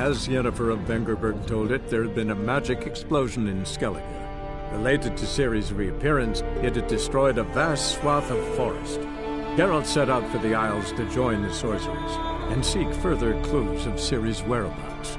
As Yennefer of Vengerberg told it, there had been a magic explosion in Skellige. Related to Ciri's reappearance, it had destroyed a vast swath of forest. Geralt set out for the Isles to join the sorcerers and seek further clues of Ciri's whereabouts.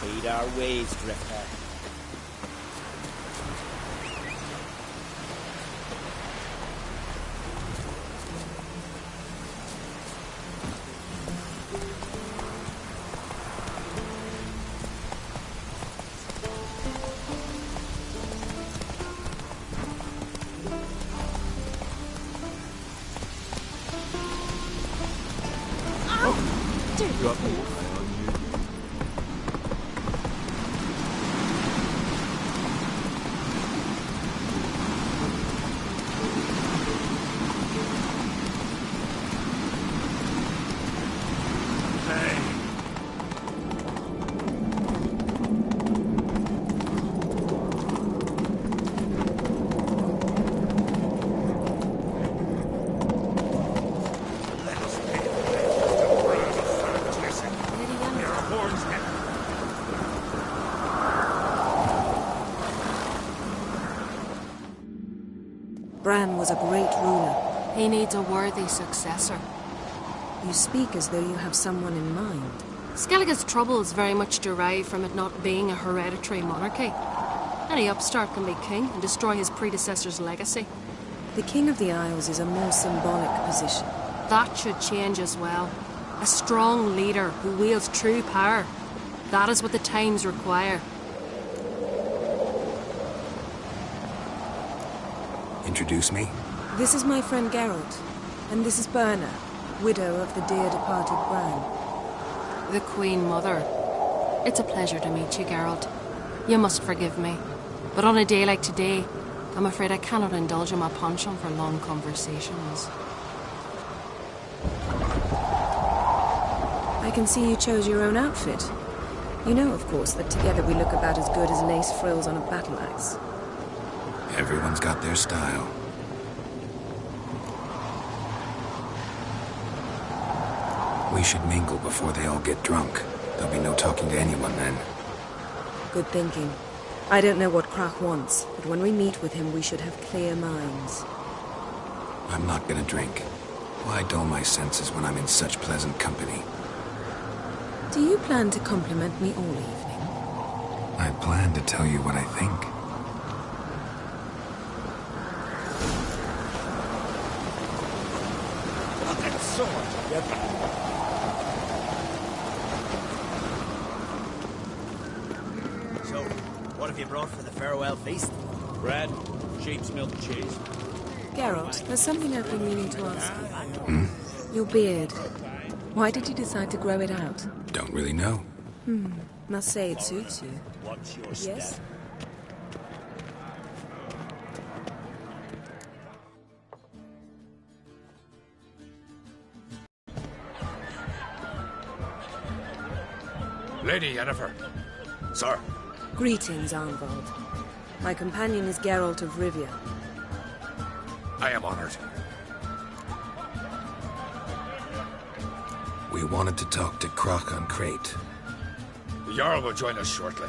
Heed our ways, Drifter. Bran was a great ruler. He needs a worthy successor. You speak as though you have someone in mind. Skellige's troubles very much derive from it not being a hereditary monarchy. Any upstart can be king and destroy his predecessor's legacy. The King of the Isles is a more symbolic position. That should change as well. A strong leader who wields true power. That is what the times require. Introduce me? This is my friend Geralt, and this is Birna, widow of the dear departed Bran. The Queen Mother. It's a pleasure to meet you, Geralt. You must forgive me, but on a day like today, I'm afraid I cannot indulge in my penchant for long conversations. I can see you chose your own outfit. You know, of course, that together we look about as good as lace frills on a battle axe. Everyone's got their style. We should mingle before they all get drunk. There'll be no talking to anyone then. Good thinking. I don't know what Krach wants, but when we meet with him, we should have clear minds. I'm not gonna drink. Why dull my senses when I'm in such pleasant company? Do you plan to compliment me all evening? I plan to tell you what I think. So, what have you brought for the farewell feast? Bread, sheep's milk cheese. Geralt, there's something I've been meaning to ask you. Your beard. Why did you decide to grow it out? Don't really know. Must say it suits you. What's your Yes? step? Lady Yennefer. Sir. Greetings, Arnvald. My companion is Geralt of Rivia. I am honored. We wanted to talk to Krach on Crate. The Jarl will join us shortly.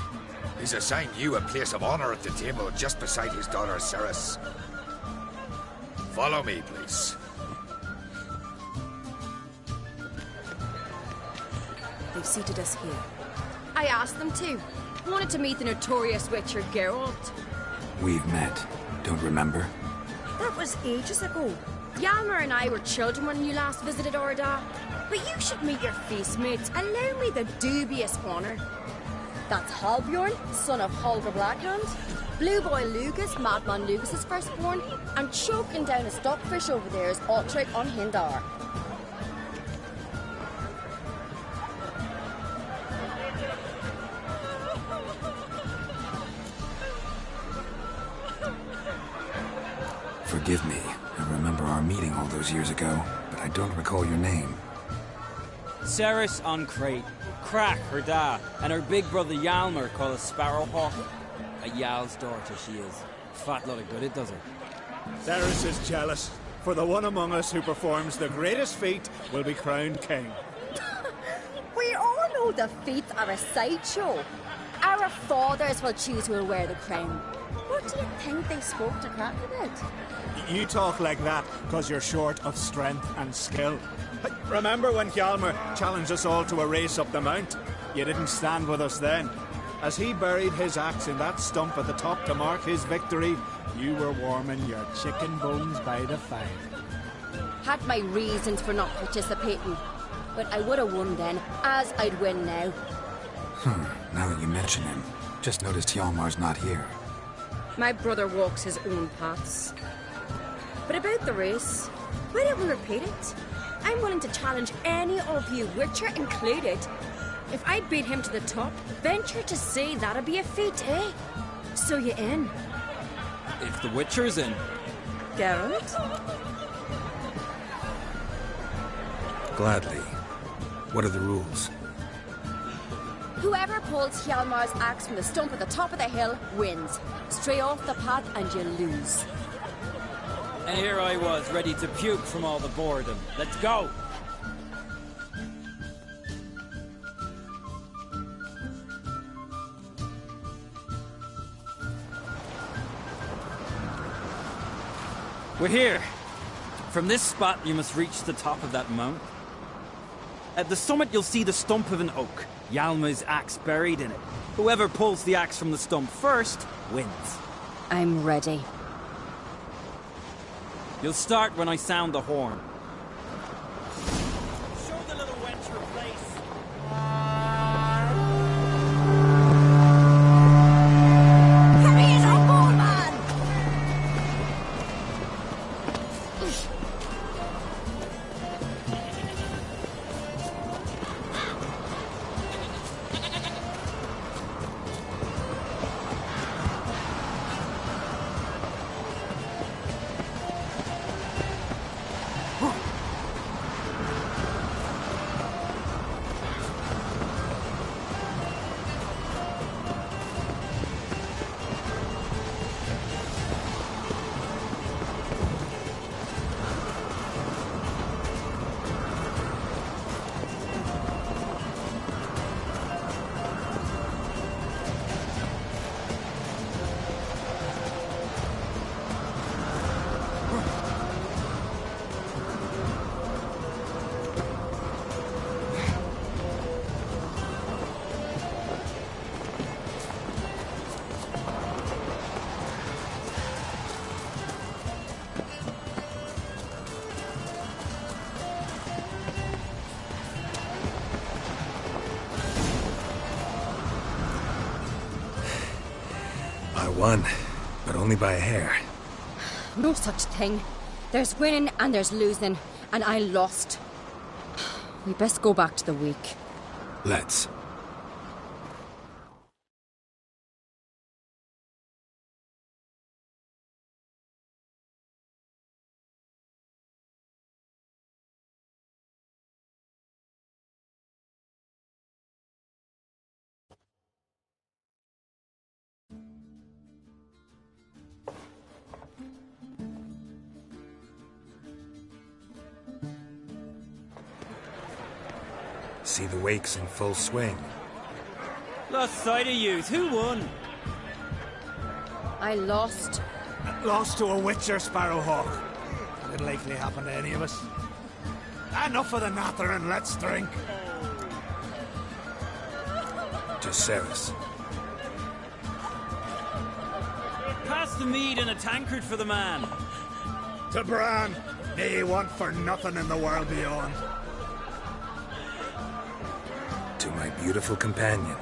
He's assigned you a place of honor at the table just beside his daughter Ceres. Follow me, please. They've seated us here. I asked them to. Wanted to meet the notorious witcher Geralt. We've met. Don't remember? That was ages ago. Yalmer and I were children when you last visited Orda. But you should meet your feast mates. Allow me the dubious honour. That's Halbjorn, son of Holger Blackhand. Blue Boy Lucas, Madman Lucas's firstborn. And choking down a stockfish over there is Altric on Hindar. Forgive me. I remember our meeting all those years ago, but I don't recall your name. Ceres on Crate, Crack her da, and her big brother Yalmer called a Sparrowhawk. A Yal's daughter she is. Fat lot of good it does her. Ceres is jealous, for the one among us who performs the greatest feat will be crowned king. We all know the feats are a sideshow. Our fathers will choose who will wear the crown. What do you think they spoke to Crack about? You talk like that because you're short of strength and skill. Remember when Hjalmar challenged us all to a race up the mount? You didn't stand with us then. As he buried his axe in that stump at the top to mark his victory, you were warming your chicken bones by the fire. Had my reasons for not participating, but I would have won then, as I'd win now. Now that you mention him, just noticed Hjalmar's not here. My brother walks his own paths. But about the race, why don't we repeat it? I'm willing to challenge any of you, Witcher included. If I beat him to the top, venture to say that'd be a feat, eh? So you in? If the Witcher's in. Geralt? Gladly. What are the rules? Whoever pulls Hjalmar's axe from the stump at the top of the hill wins. Stray off the path and you lose. And here I was, ready to puke from all the boredom. Let's go! We're here. From this spot, you must reach the top of that mount. At the summit, you'll see the stump of an oak. Yalma's axe buried in it. Whoever pulls the axe from the stump first, wins. I'm ready. You'll start when I sound the horn. Show the little wench her place. Hurry it up, old man! I won, but only by a hair. No such thing. There's winning and there's losing, and I lost. We best go back to the week. Let's. See the wakes in full swing. Lost sight of yous. Who won? I lost. Lost to a Witcher, Sparrowhawk. It'll likely happen to any of us. Enough of the natter and let's drink. To Ceres. Pass the mead and a tankard for the man. To Bran, may he want for nothing in the world beyond. To my beautiful companion.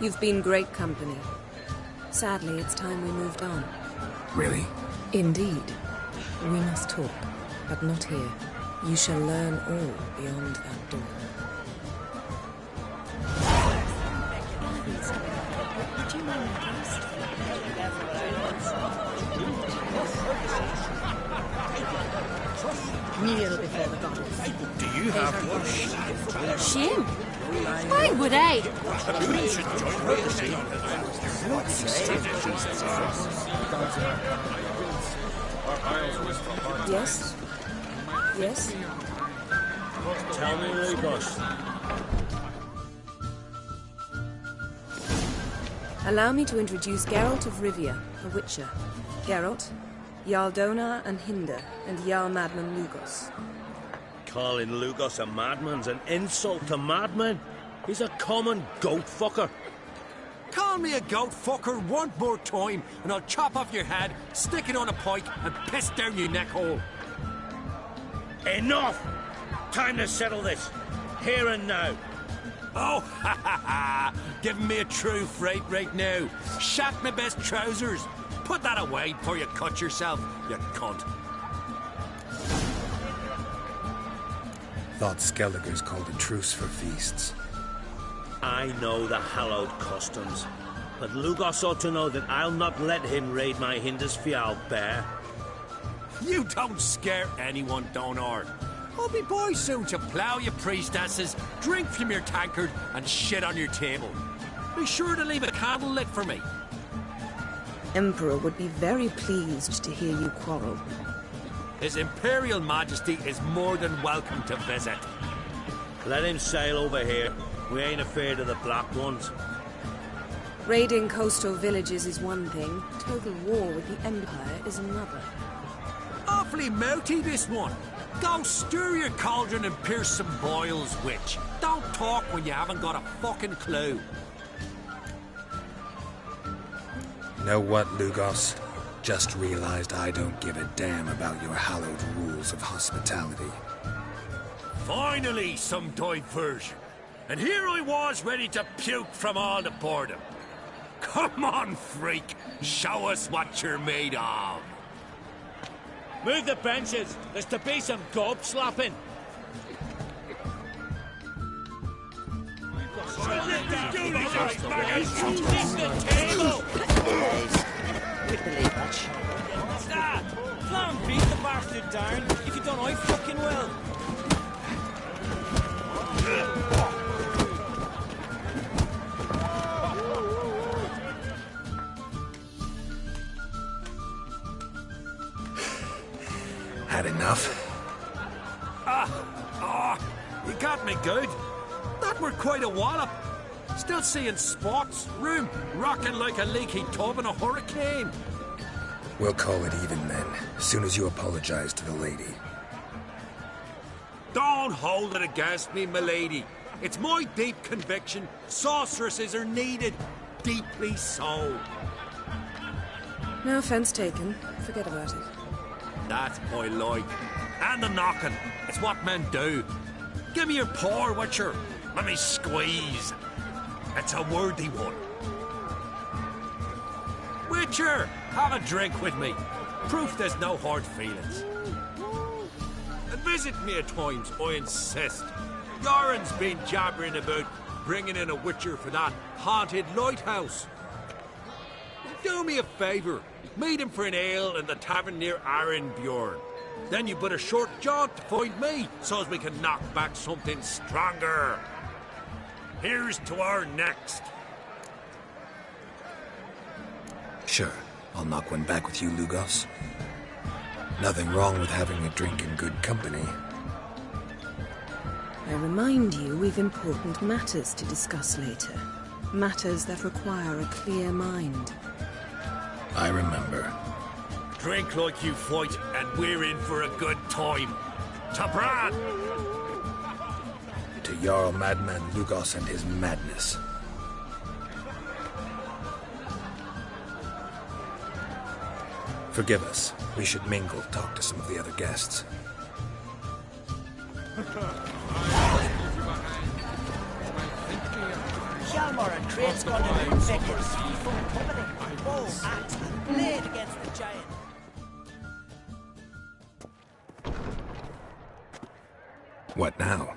You've been great company. Sadly, it's time we moved on. Really? Indeed. We must talk, but not here. You shall learn all beyond that door. Kneel before the goddess. Do you have one? Shame. Why would I? You should join Yes? Yes? Tell me, Lugos. Allow me to introduce Geralt of Rivia, a witcher. Geralt, Jarl Donar and Hinder, and Jarl Madman Lugos. Calling Lugos a madman's an insult to madmen. He's a common goat fucker. Call me a goat fucker one more time, and I'll chop off your head, stick it on a pike, and piss down your neck hole. Enough! Time to settle this. Here and now. Oh, ha ha ha! Giving me a true fright right now. Shat my best trousers. Put that away before you cut yourself, you cunt. Thought Skellige's called a truce for feasts. I know the hallowed customs, but Lugos ought to know that I'll not let him raid my Hindisfial bear. You don't scare anyone, Donar. I'll be boys soon to plough your priestesses, drink from your tankard, and shit on your table. Be sure to leave a candle lit for me. Emperor would be very pleased to hear you quarrel. His Imperial Majesty is more than welcome to visit. Let him sail over here. We ain't afraid of the Black Ones. Raiding coastal villages is one thing. Total war with the Empire is another. Awfully mouty, this one. Go stir your cauldron and pierce some boils, witch. Don't talk when you haven't got a fucking clue. Know what, Lugos? Just realized I don't give a damn about your hallowed rules of hospitality. Finally, some diversion. And here I was ready to puke from all the boredom. Come on, freak. Show us what you're made of. Move the benches. There's to be some gob slapping. Stop! Clown beat the bastard down. If you don't, I fucking will. Had enough? You got me good. That were quite a wallop. Still seeing spots, room rocking like a leaky tub in a hurricane. We'll call it even then, as soon as you apologize to the lady. Don't hold it against me, milady. It's my deep conviction sorceresses are needed. Deeply so. No offense taken. Forget about it. That's my like. And the knocking. It's what men do. Give me your paw, Witcher. Let me squeeze. It's a worthy one. Witcher, have a drink with me. Proof there's no hard feelings. And visit me at times, I insist. Yoren's been jabbering about bringing in a Witcher for that haunted lighthouse. Do me a favour. Meet him for an ale in the tavern near Arenbjorn. Then you but a short jaunt to find me, so as we can knock back something stronger. Here's to our next. Sure, I'll knock one back with you, Lugos. Nothing wrong with having a drink in good company. I remind you we've important matters to discuss later. Matters that require a clear mind. I remember. Drink like you fight, and we're in for a good time. To Bran! To Jarl Madman Lugos and his madness. Forgive us. We should mingle, talk to some of the other guests. Hjalmar and Trade's gone to Victor's full company. Bow, axe, and blade against the giant. What now?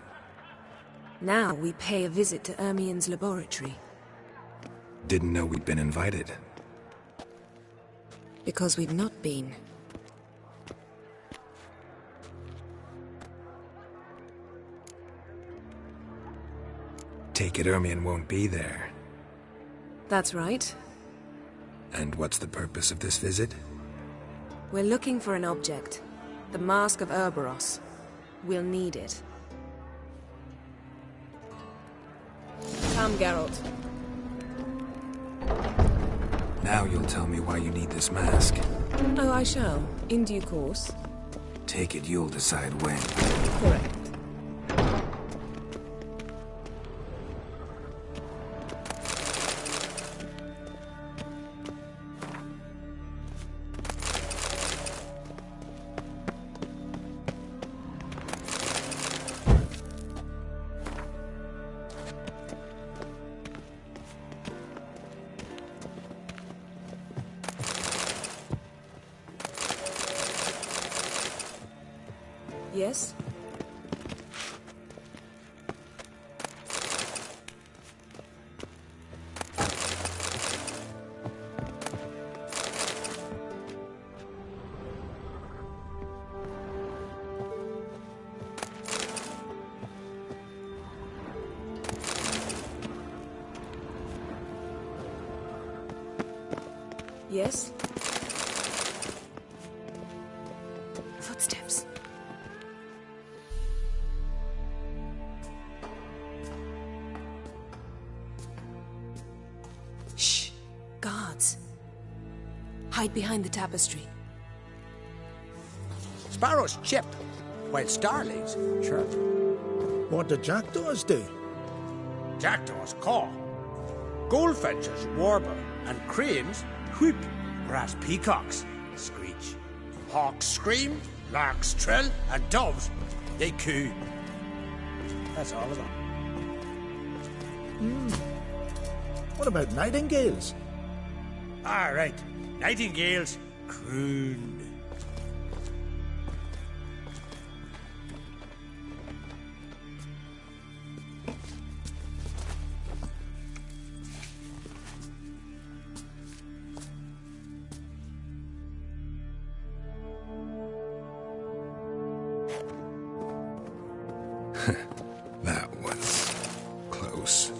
Now we pay a visit to Ermien's laboratory. Didn't know we'd been invited. Because we've not been. Take it Ermien won't be there. That's right. And what's the purpose of this visit? We're looking for an object. The Mask of Ouroboros. We'll need it. Come, Geralt. Now you'll tell me why you need this mask. Oh, I shall. In due course. Take it you'll decide when. Correct. Yes? Yes? Footsteps. Shh. Guards. Hide behind the tapestry. Sparrows chip, while starlings chirp. What do jackdaws do? Jackdaws caw. Goldfinches warble, and cranes whoop, whereas peacocks screech. Hawks scream, larks trill, and doves, they coo. That's all of them. What about nightingales? Ah, right. Nightingales croon. That was close.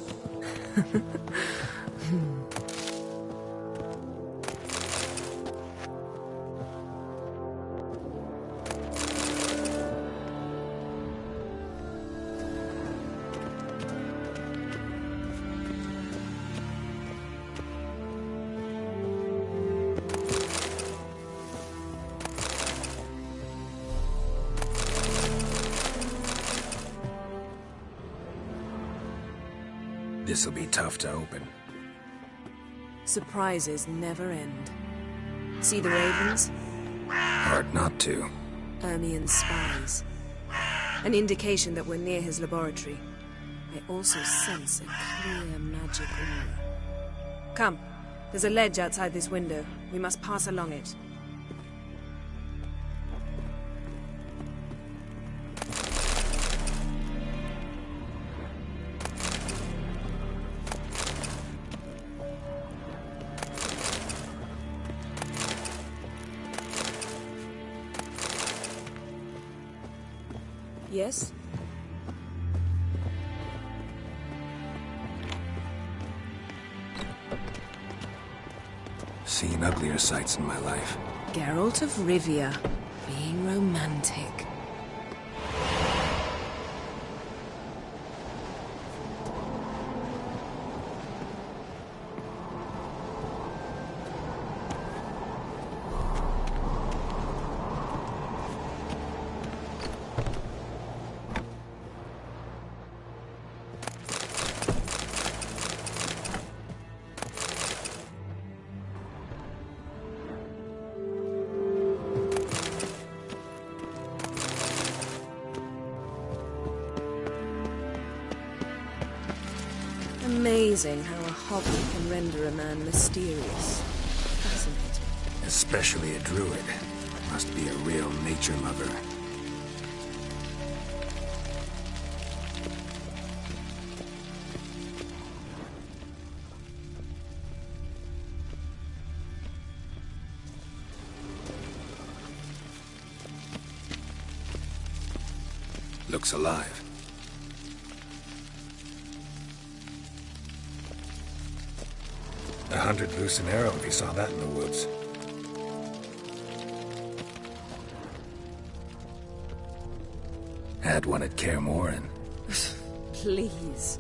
This'll be tough to open. Surprises never end. See the ravens? Hard not to. Ermien's spies. An indication that we're near his laboratory. I also sense a clear magic aura. Come. There's a ledge outside this window. We must pass along it. Yes? Seen uglier sights in my life. Geralt of Rivia, being romantic. Amazing how a hobby can render a man mysterious. Fascinating. Especially a druid. Must be a real nature lover. Looks alive. $100 loose an arrow if you saw that in the woods. Had one at Kaer Morhen. Please.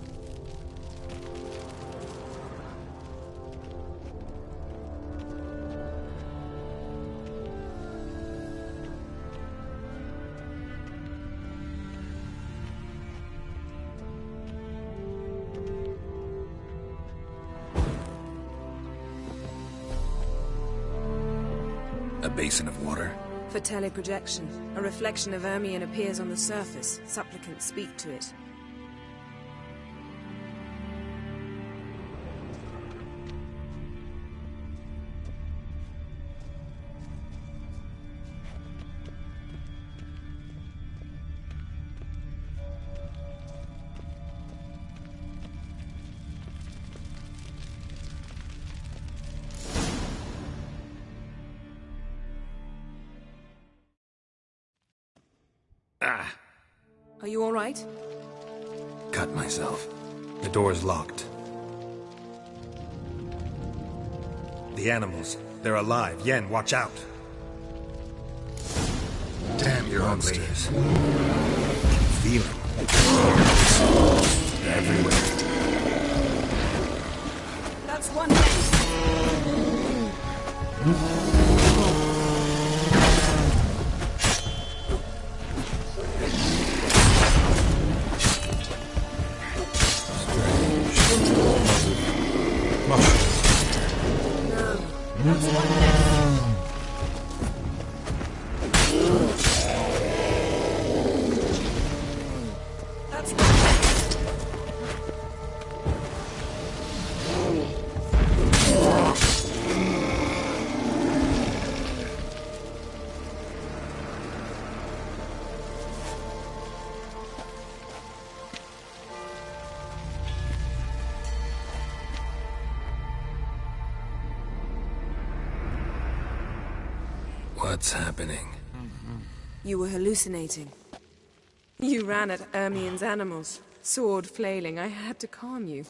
A basin of water? For teleprojection, a reflection of Ermion appears on the surface. Supplicants speak to it. Are you all right? Cut myself. The door's locked. The animals. They're alive. Yen, watch out. Damn your monsters. Feel them. They're everywhere. That's one head. What's happening? You were hallucinating. You ran at Ermion's animals, sword flailing. I had to calm you.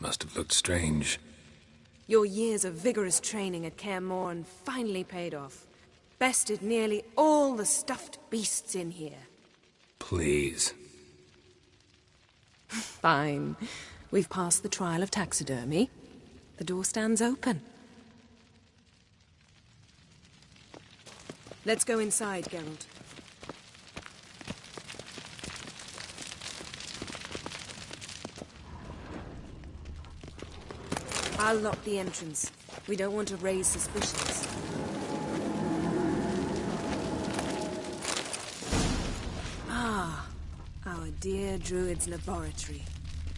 Must have looked strange. Your years of vigorous training at Kaer Morhen finally paid off. Bested nearly all the stuffed beasts in here. Please. Fine. We've passed the trial of taxidermy. The door stands open. Let's go inside, Geralt. I'll lock the entrance. We don't want to raise suspicions. Ah, our dear Druid's laboratory.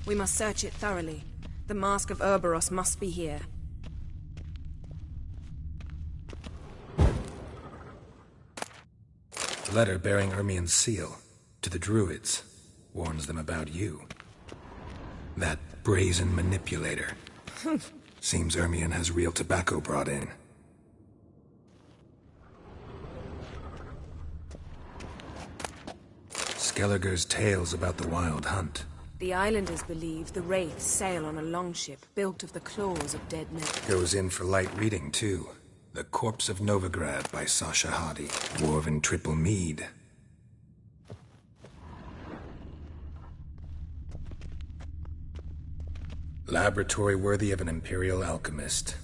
We must search it thoroughly. The Mask of Ouroboros must be here. A letter bearing Ermion's seal to the Druids warns them about you. That brazen manipulator. Seems Ermion has real tobacco brought in. Skellige's tales about the Wild Hunt. The islanders believe the Wraiths sail on a longship built of the claws of dead men. Goes in for light reading, too. The Corpse of Novigrad by Sasha Hadi. Dwarven triple mead. Laboratory worthy of an imperial alchemist.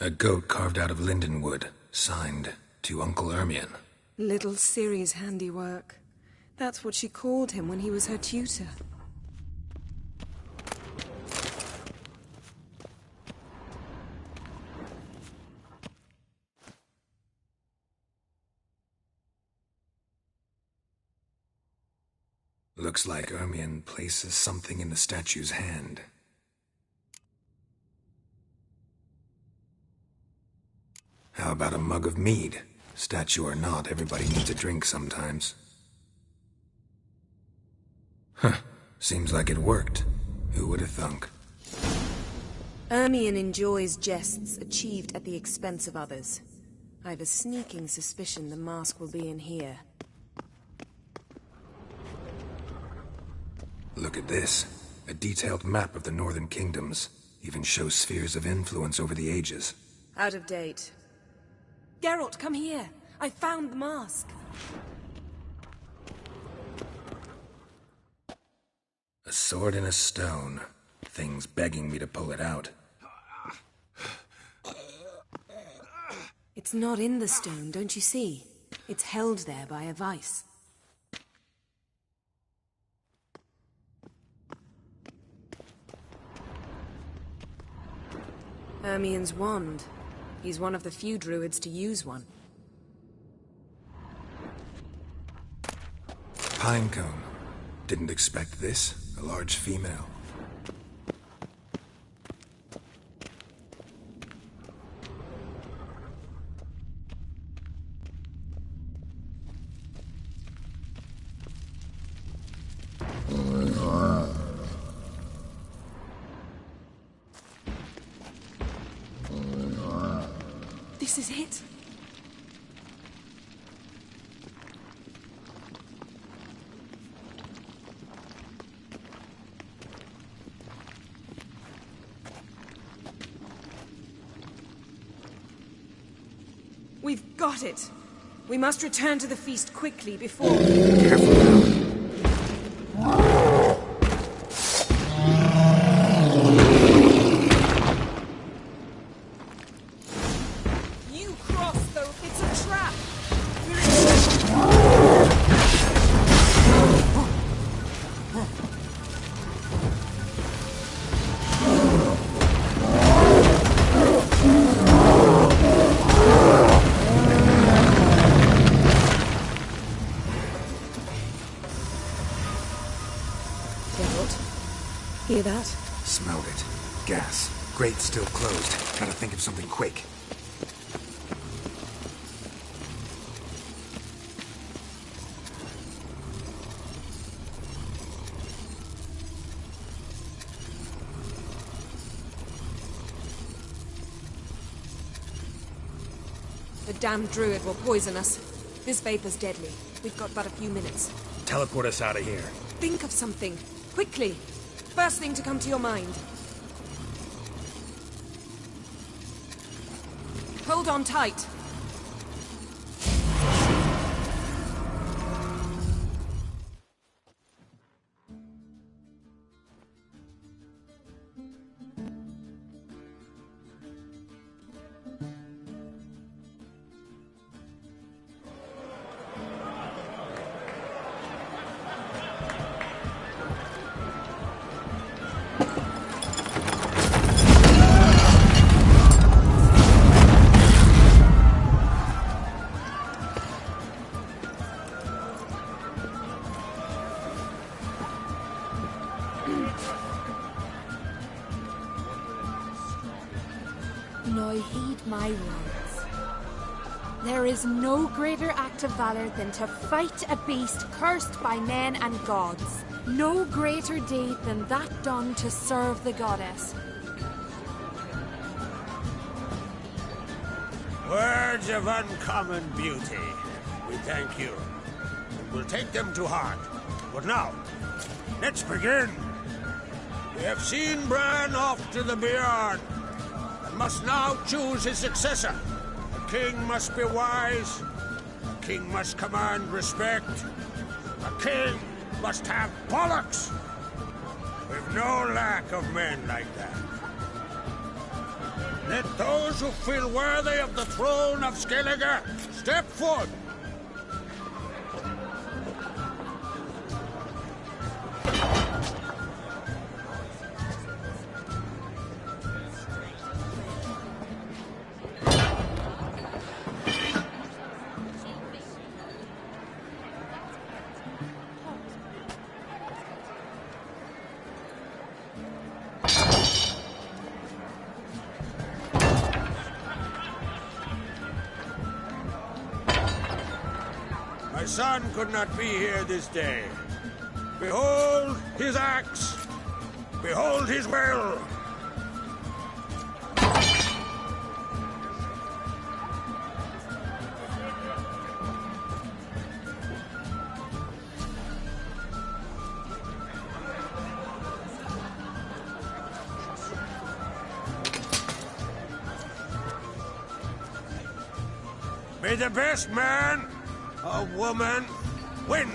A goat carved out of lindenwood, signed to Uncle Ermion. Little Ciri's handiwork. That's what she called him when he was her tutor. Looks like Ermion places something in the statue's hand. How about a mug of mead? Statue or not, everybody needs a drink sometimes. Huh. Seems like it worked. Who would have thunk? Ermion enjoys jests achieved at the expense of others. I have a sneaking suspicion the mask will be in here. Look at this. A detailed map of the Northern Kingdoms. Even shows spheres of influence over the ages. Out of date. Geralt, come here. I found the mask. A sword in a stone. Thing's begging me to pull it out. It's not in the stone, don't you see? It's held there by a vice. Ermion's wand. He's one of the few druids to use one. Pinecone. Didn't expect this. A large female. This is it. We've got it. We must return to the feast quickly before... Careful now. Hear that? Smelled it. Gas. Grate's still closed. Gotta think of something quick. The damned druid will poison us. This vapor's deadly. We've got but a few minutes. Teleport us out of here. Think of something. Quickly. First thing to come to your mind. Hold on tight. Now heed my words. There is no greater act of valor than to fight a beast cursed by men and gods. No greater deed than that done to serve the goddess. Words of uncommon beauty. We thank you. We'll take them to heart. But now, let's begin. We have seen Bran off to the Beyond, and must now choose his successor. A king must be wise. A king must command respect. A king must have bollocks. We've no lack of men like that. Let those who feel worthy of the throne of Skellige step forward. My son could not be here this day. Behold his axe! Behold his will! May the best man or woman win!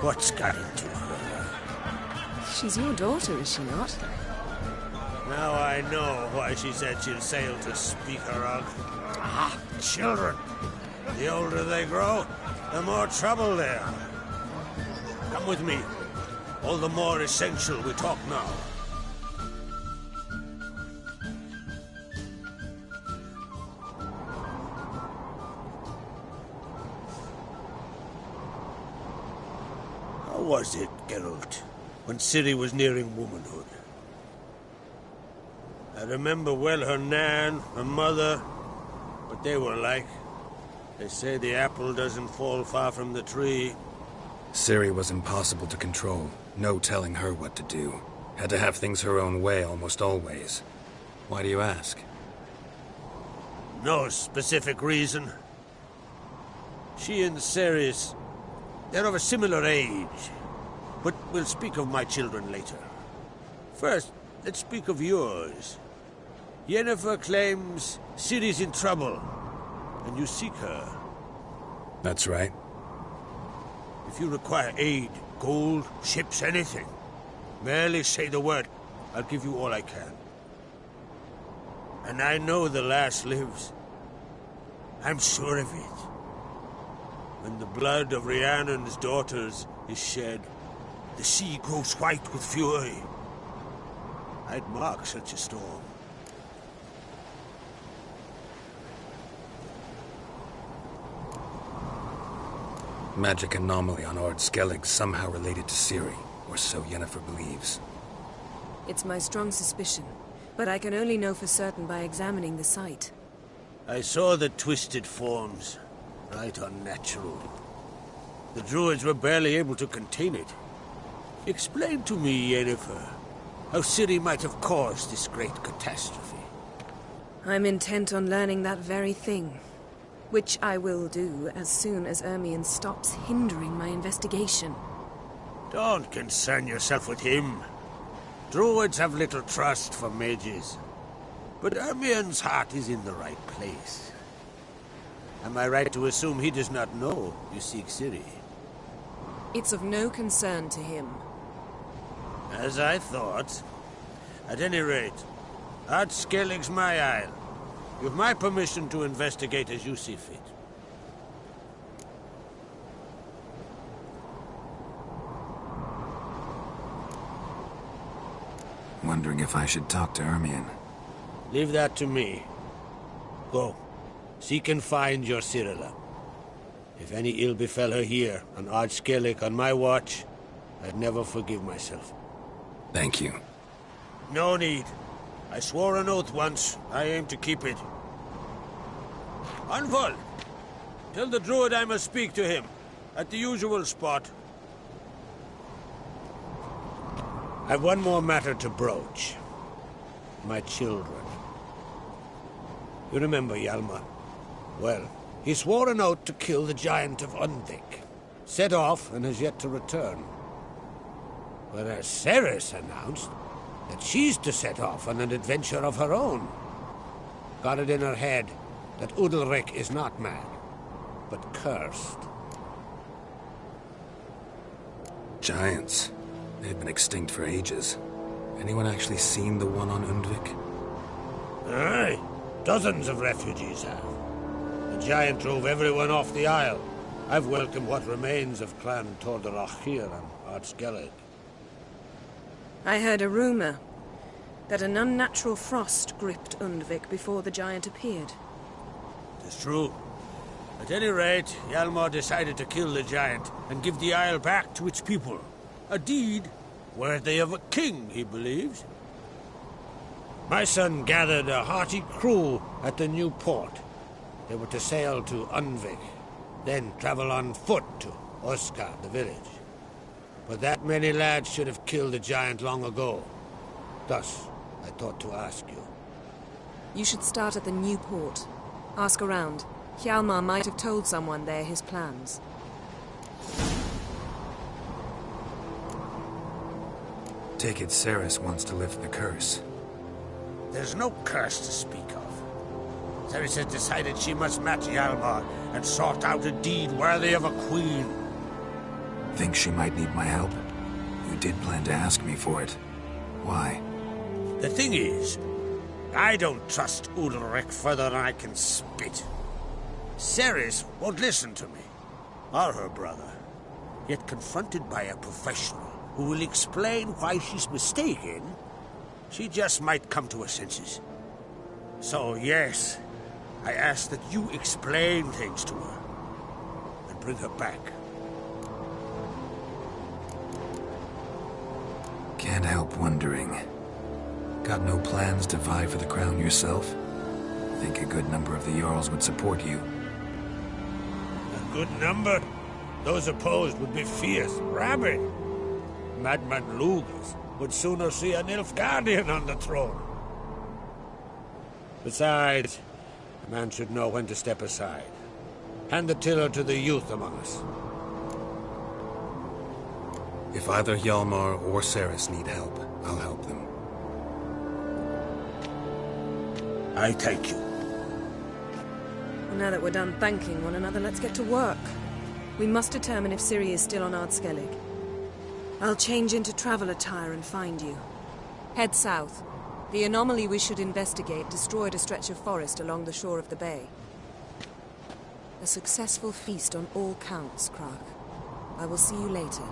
What's got into her? She's your daughter, is she not? Now I know why she said she'll sail to speak her of. Ah, children. The older they grow, the more trouble they are. Come with me. All the more essential we talk now. How was it, Geralt, when Ciri was nearing womanhood? I remember well her nan, her mother, what they were like. They say the apple doesn't fall far from the tree. Ciri was impossible to control. No telling her what to do. Had to have things her own way almost always. Why do you ask? No specific reason. She and Ceres, they're of a similar age. But we'll speak of my children later. First, let's speak of yours. Yennefer claims Ciri's in trouble, and you seek her. That's right. If you require aid, gold, ships, anything, merely say the word. I'll give you all I can. And I know the lass lives. I'm sure of it. When the blood of Rhiannon's daughters is shed, the sea grows white with fury. I'd mark such a storm. Magic anomaly on Ard Skellige somehow related to Ciri, or so Yennefer believes. It's my strong suspicion, but I can only know for certain by examining the site. I saw the twisted forms, right unnatural. The druids were barely able to contain it. Explain to me, Yennefer, how Ciri might have caused this great catastrophe. I'm intent on learning that very thing. Which I will do as soon as Ermion stops hindering my investigation. Don't concern yourself with him. Druids have little trust for mages. But Ermion's heart is in the right place. Am I right to assume he does not know you seek Ciri? It's of no concern to him. As I thought. At any rate, Ard Skellige's my isle. You've my permission to investigate as you see fit. Wondering if I should talk to Ermion. Leave that to me. Go. Seek and find your Cyrilla. If any ill befell her here, on Ard Skellige on my watch, I'd never forgive myself. Thank you. No need. I swore an oath once. I aim to keep it. Anvol! Tell the druid I must speak to him. At the usual spot. I've one more matter to broach. My children. You remember Hjalmar? Well, he swore an oath to kill the giant of Undvik. Set off and has yet to return. Whereas Ceres announced that she's to set off on an adventure of her own. Got it in her head that Udalric is not mad, but cursed. Giants. They've been extinct for ages. Anyone actually seen the one on Undvik? Aye. Dozens of refugees have. The giant drove everyone off the isle. I've welcomed what remains of Clan Tordarach here on Ard Skellige. I heard a rumor that an unnatural frost gripped Undvik before the giant appeared. It's true. At any rate, Hjalmar decided to kill the giant and give the isle back to its people. A deed worthy of a king, he believes. My son gathered a hearty crew at the new port. They were to sail to Unvik, then travel on foot to Oska, the village. But that many lads should have killed the giant long ago. Thus, I thought to ask you. You should start at the new port. Ask around. Hjalmar might have told someone there his plans. Take it Ceres wants to lift the curse. There's no curse to speak of. Ceres has decided she must match Hjalmar and sort out a deed worthy of a queen. Think she might need my help? You did plan to ask me for it. Why? The thing is, I don't trust Ulrich further than I can spit. Ceres won't listen to me, or her brother. Yet confronted by a professional who will explain why she's mistaken, she just might come to her senses. So yes, I ask that you explain things to her and bring her back. Can't help wondering. Got no plans to vie for the crown yourself? Think a good number of the Jarls would support you. A good number? Those opposed would be fierce, rabid. Madman Lugas would sooner see an Nilfgaardian on the throne. Besides, a man should know when to step aside. Hand the tiller to the youth among us. If either Hjalmar or Ceres need help, I'll help them. I thank you. Well, now that we're done thanking one another, let's get to work. We must determine if Ciri is still on Skellige. I'll change into travel attire and find you. Head south. The anomaly we should investigate destroyed a stretch of forest along the shore of the bay. A successful feast on all counts, Krag. I will see you later.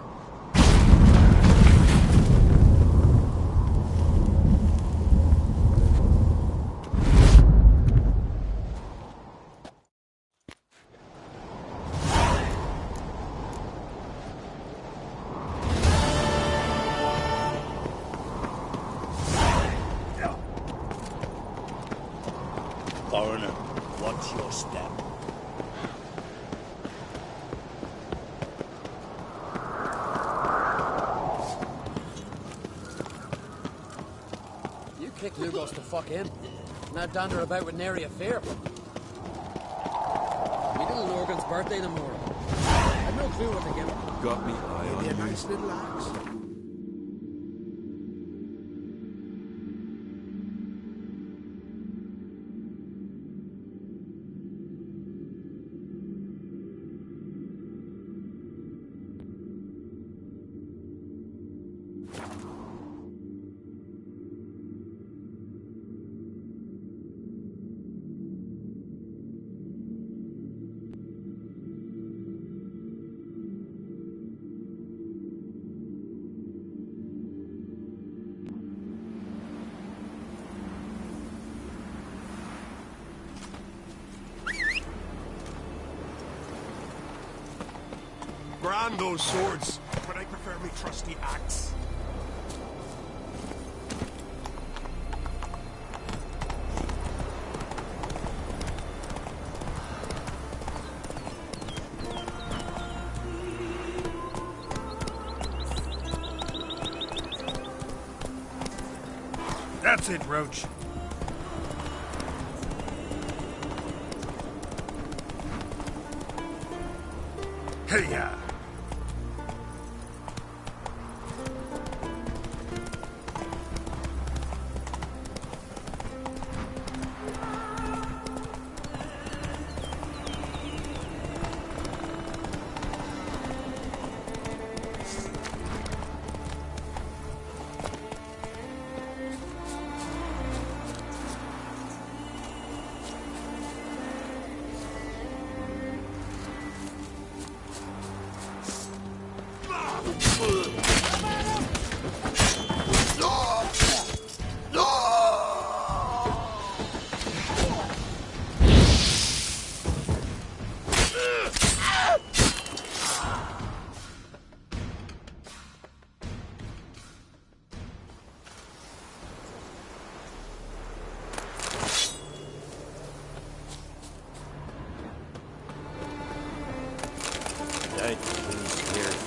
Foreigner, watch your step. You kicked Lugos the fuck in. Now dander about with nary a fear. Me little Lorgan's birthday tomorrow. I've no clue what to give him. Got me eye on Maybe a you. nice little axe. Grand those swords, but I prefer my trusty axe. That's it, Roach. Hey-ya! Right, he's here.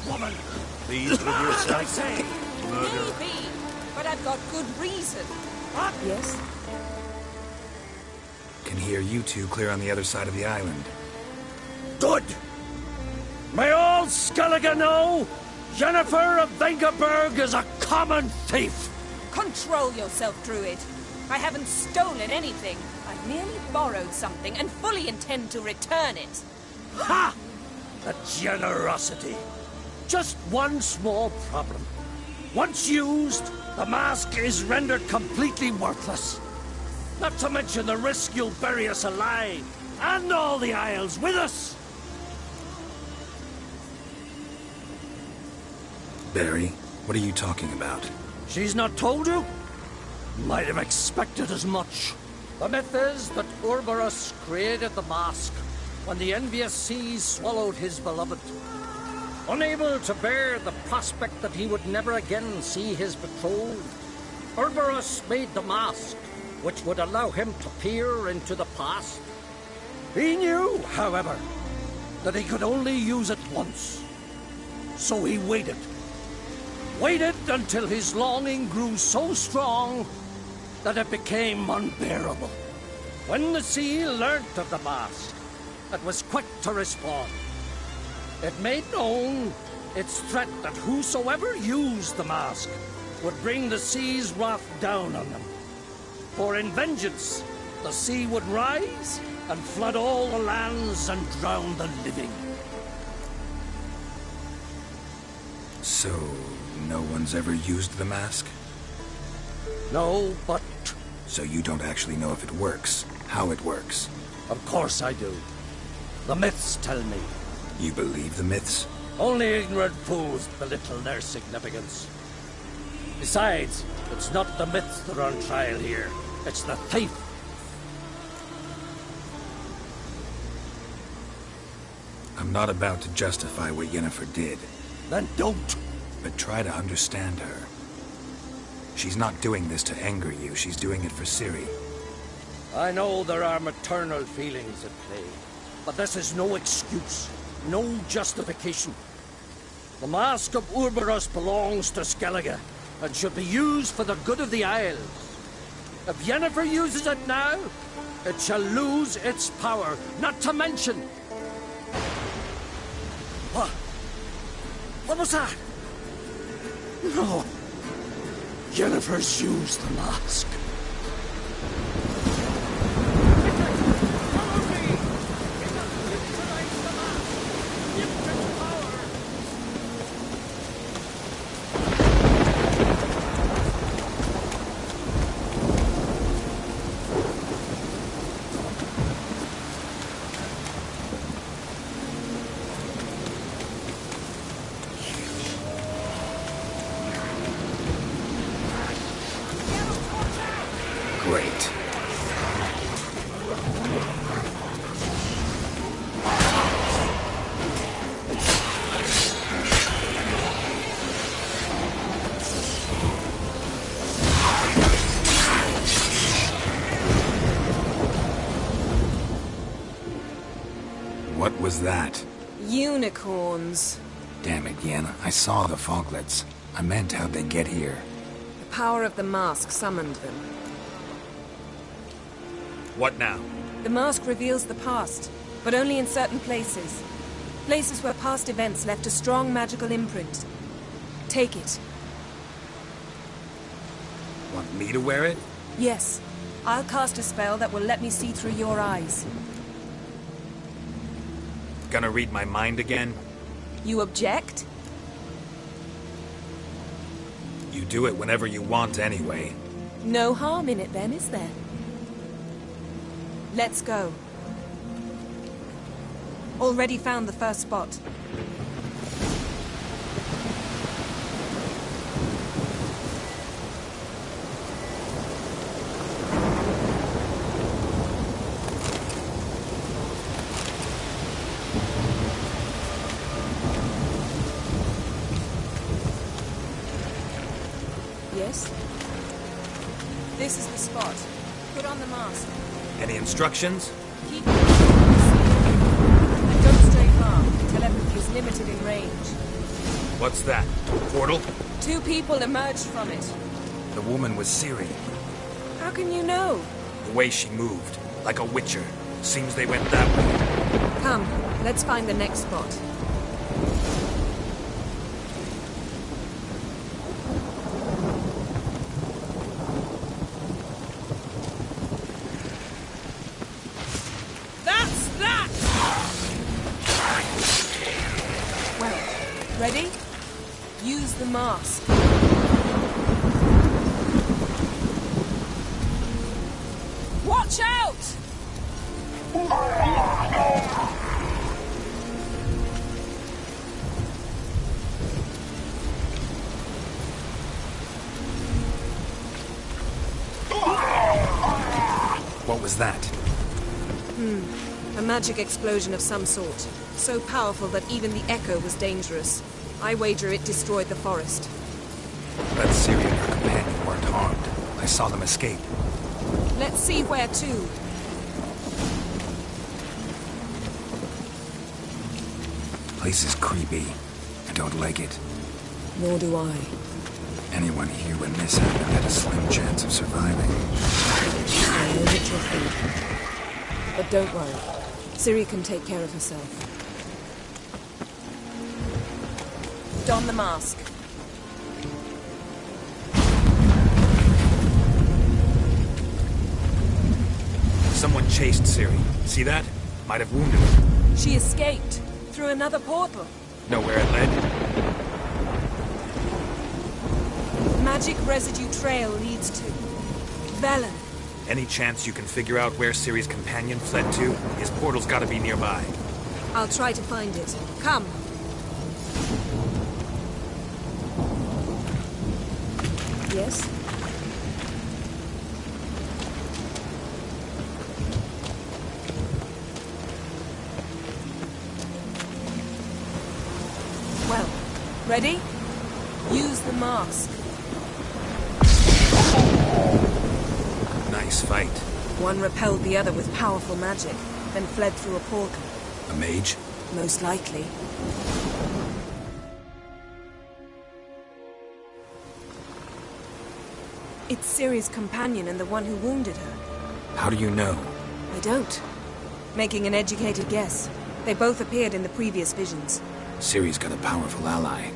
woman. Pleased with yourself? I say. Murder. Maybe, but I've got good reason. What? Yes? Can hear you two clear on the other side of the island. Good! May all Skellige know Jennifer of Vengerberg is a common thief! Control yourself, Druid. I haven't stolen anything. I've merely borrowed something and fully intend to return it. Ha! The generosity. Just one small problem. Once used, the mask is rendered completely worthless. Not to mention the risk you'll bury us alive, and all the Isles with us! Barry, what are you talking about? She's not told you? Might have expected as much. The myth is that Urberus created the mask when the envious seas swallowed his beloved. Unable to bear the prospect that he would never again see his betrothed, Urberus made the mask, which would allow him to peer into the past. He knew, however, that he could only use it once. So he waited. Waited until his longing grew so strong that it became unbearable. When the sea learnt of the mask, it was quick to respond. It made known its threat that whosoever used the mask would bring the sea's wrath down on them. For in vengeance, the sea would rise and flood all the lands and drown the living. So, no one's ever used the mask? No, but... So you don't actually know if it works, how it works? Of course I do. The myths tell me. You believe the myths? Only ignorant fools belittle their significance. Besides, it's not the myths that are on trial here. It's the thief. I'm not about to justify what Yennefer did. Then don't. But try to understand her. She's not doing this to anger you, she's doing it for Ciri. I know there are maternal feelings at play, but this is no excuse, no justification. The Mask of Urberus belongs to Skellige, and should be used for the good of the Isles. If Yennefer uses it now, it shall lose its power, not to mention... What? What was that? No. Yennefer's used the mask. Great. What was that? Unicorns. Damn it, Yen. I saw the foglets. I meant how'd they get here. The power of the mask summoned them. What now? The mask reveals the past, but only in certain places. Places where past events left a strong magical imprint. Take it. Want me to wear it? Yes. I'll cast a spell that will let me see through your eyes. Gonna read my mind again? You object? You do it whenever you want anyway. No harm in it then, is there? Let's go. Already found the first spot. Yes? This is the spot. Put on the mask. Any instructions? Keep your distance. And don't stray far. Telepathy is limited in range. What's that? Portal? 2 people emerged from it. The woman was Ciri. How can you know? The way she moved, like a witcher. Seems they went that way. Come, let's find the next spot. That's that! Well, ready? Use the mask. Watch out! What was that? A magic explosion of some sort. So powerful that even the echo was dangerous. I wager it destroyed the forest. But Ciri and her companion weren't harmed. I saw them escape. Let's see where to. Place is creepy. I don't like it. Nor do I. Anyone here when this happened had a slim chance of surviving. I know what you're thinking. But don't worry. Ciri can take care of herself. Don the mask. Someone chased Ciri. See that? Might have wounded her. She escaped through another portal. Know where it led? Magic residue trail leads to Velen. Any chance you can figure out where Ciri's companion fled to? His portal's gotta be nearby. I'll try to find it. Come. Yes? Well, ready? Use the mask. Nice fight. One repelled the other with powerful magic, then fled through a portal. A mage? Most likely. It's Ciri's companion and the one who wounded her. How do you know? I don't. Making an educated guess. They both appeared in the previous visions. Ciri's got a powerful ally.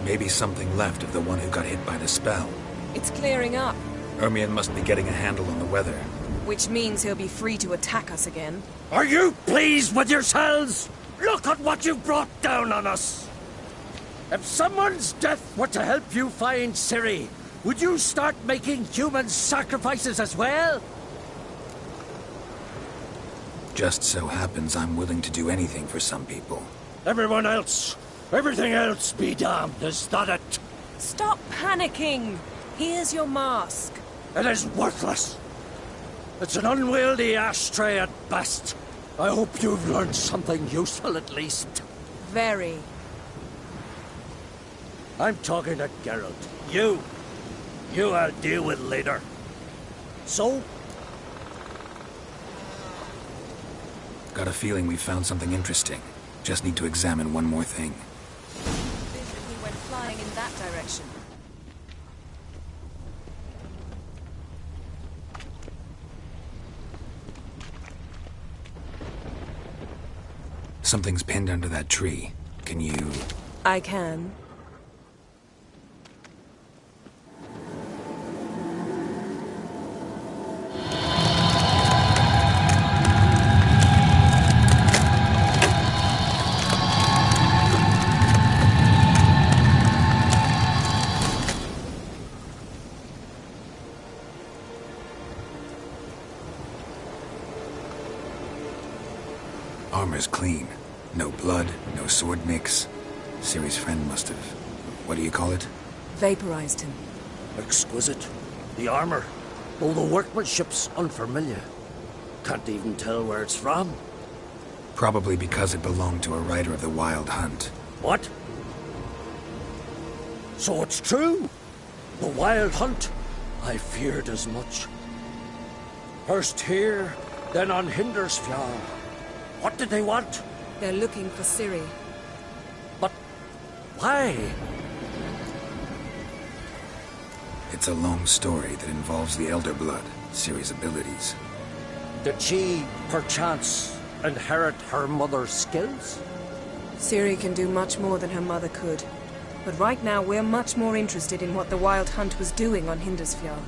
Maybe something left of the one who got hit by the spell. It's clearing up, Ermion must be getting a handle on the weather. which means he'll be free to attack us again. Are you pleased with yourselves? Look at what you've brought down on us! If someone's death were to help you find Ciri, would you start making human sacrifices as well? Just so happens I'm willing to do anything for some people. Everyone else, everything else be damned, is that it? Stop panicking! Here's your mask. It is worthless. It's an unwieldy ashtray at best. I hope you've learned something useful at least. Very. I'm talking to Geralt. You I'll deal with later. So? Got a feeling we found something interesting. Just need to examine one more thing. We went flying in that direction. Something's pinned under that tree. Can you... I can. Armor's clean. No blood, no sword nicks. Ciri's friend must have... What do you call it? Vaporized him. Exquisite. The armor, though the workmanship's unfamiliar. Can't even tell where it's from. Probably because it belonged to a rider of the Wild Hunt. What? So it's true? The Wild Hunt? I feared as much. First here, then on Hindersfjall. What did they want? They're looking for Ciri. But why? It's a long story that involves the Elder Blood, Ciri's abilities. Did she, perchance, inherit her mother's skills? Ciri can do much more than her mother could. But right now, we're much more interested in what the Wild Hunt was doing on Hindersfjall.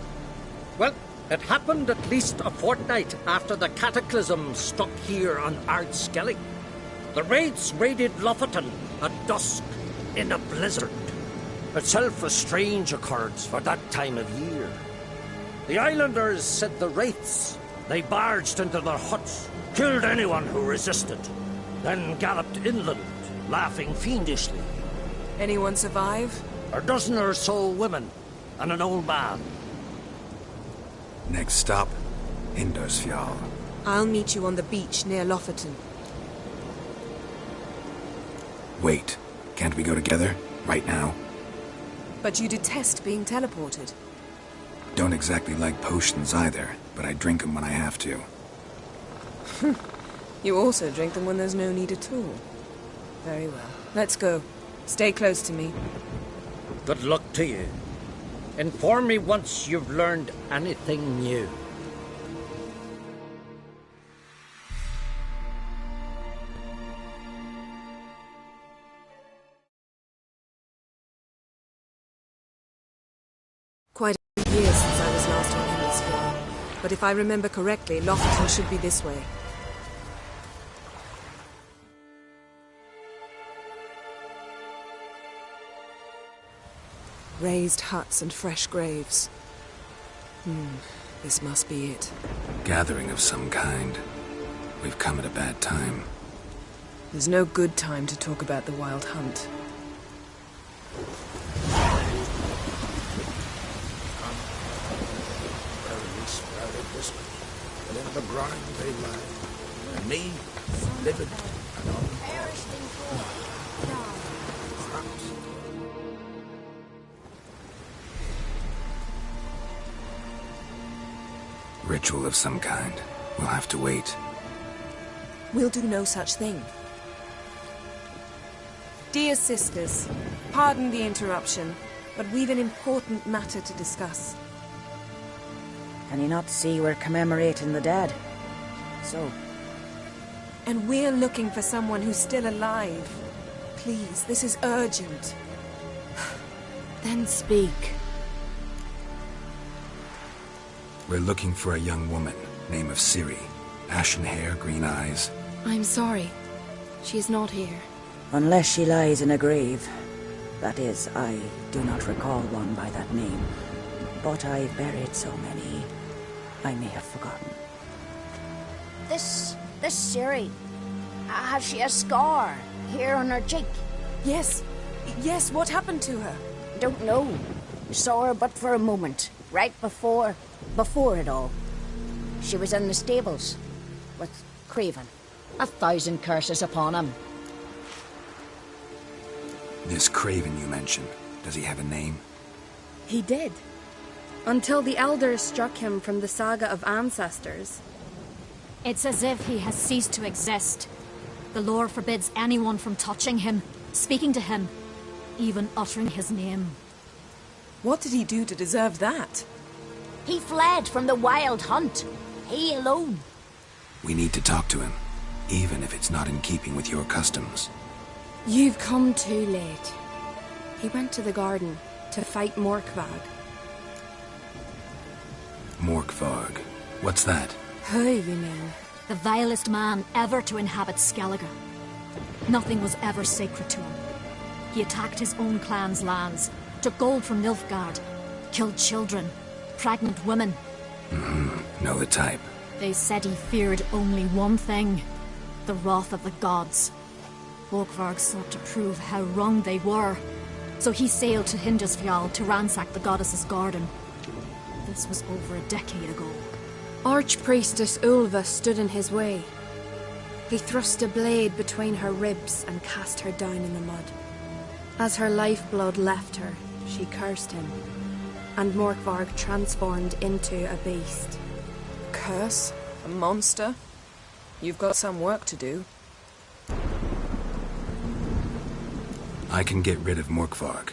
Well, it happened at least a fortnight after the cataclysm struck here on Skellige. The raids raided Lofoten at dusk in a blizzard. Itself a strange occurrence for that time of year. The islanders said the wraiths. They barged into their huts, killed anyone who resisted, then galloped inland, laughing fiendishly. Anyone survive? A dozen or so women, and an old man. Next stop, Hindersfjall. I'll meet you on the beach near Lofoten. Wait, can't we go together? Right now? But you detest being teleported. Don't exactly like potions either, but I drink them when I have to. You also drink them when there's no need at all. Very well. Let's go. Stay close to me. Good luck to you. Inform me once you've learned anything new. Quite a few years since I was last on Hindersfjall. But if I remember correctly, Lofoten should be this way. Raised huts and fresh graves. This must be it. Gathering of some kind. We've come at a bad time. There's no good time to talk about the Wild Hunt. Sprouted this way, but in the ground they lie, and me, living and Ritual of some kind. We'll have to wait. We'll do no such thing. Dear sisters, pardon the interruption, but we've an important matter to discuss. Can you not see we're commemorating the dead? So? And we're looking for someone who's still alive. Please, this is urgent. Then speak. We're looking for a young woman, name of Ciri. Ashen hair, green eyes. I'm sorry. She's not here. Unless she lies in a grave. That is, I do not recall one by that name. But I've buried so many, I may have forgotten. This Ciri, has she a scar here on her cheek? Yes, what happened to her? Don't know. Saw her but for a moment, right before it all. She was in the stables with Craven. 1,000 curses upon him. This Craven you mentioned, does he have a name? He did. Until the elders struck him from the saga of ancestors. It's as if he has ceased to exist. The lore forbids anyone from touching him, speaking to him, even uttering his name. What did he do to deserve that? He fled from the Wild Hunt. He alone. We need to talk to him, even if it's not in keeping with your customs. You've come too late. He went to the garden to fight Morkvag. Morkvag. What's that? Who, you mean? The vilest man ever to inhabit Skellige. Nothing was ever sacred to him. He attacked his own clan's lands, took gold from Nilfgaard, killed children, pregnant women. Know the type. They said he feared only one thing, the wrath of the gods. Morkvag sought to prove how wrong they were, so he sailed to Hindersfjall to ransack the goddess's garden. This was over a decade ago. Archpriestess Ulva stood in his way. He thrust a blade between her ribs and cast her down in the mud. As her lifeblood left her, she cursed him, and Morkvarg transformed into a beast. Curse? A monster? You've got some work to do. I can get rid of Morkvarg.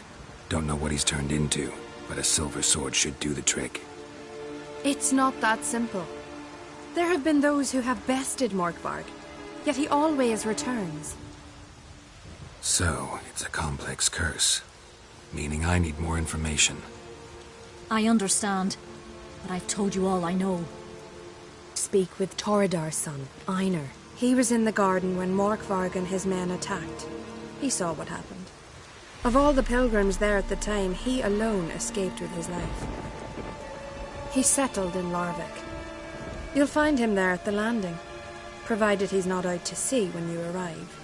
Don't know what he's turned into, but a silver sword should do the trick. It's not that simple. There have been those who have bested Morkvarg, yet he always returns. So, it's a complex curse, meaning I need more information. I understand, but I've told you all I know. Speak with Toradar's son, Einar. He was in the garden when Morkvarg and his men attacked. He saw what happened. Of all the pilgrims there at the time, he alone escaped with his life. He settled in Larvik. You'll find him there at the landing, provided he's not out to sea when you arrive.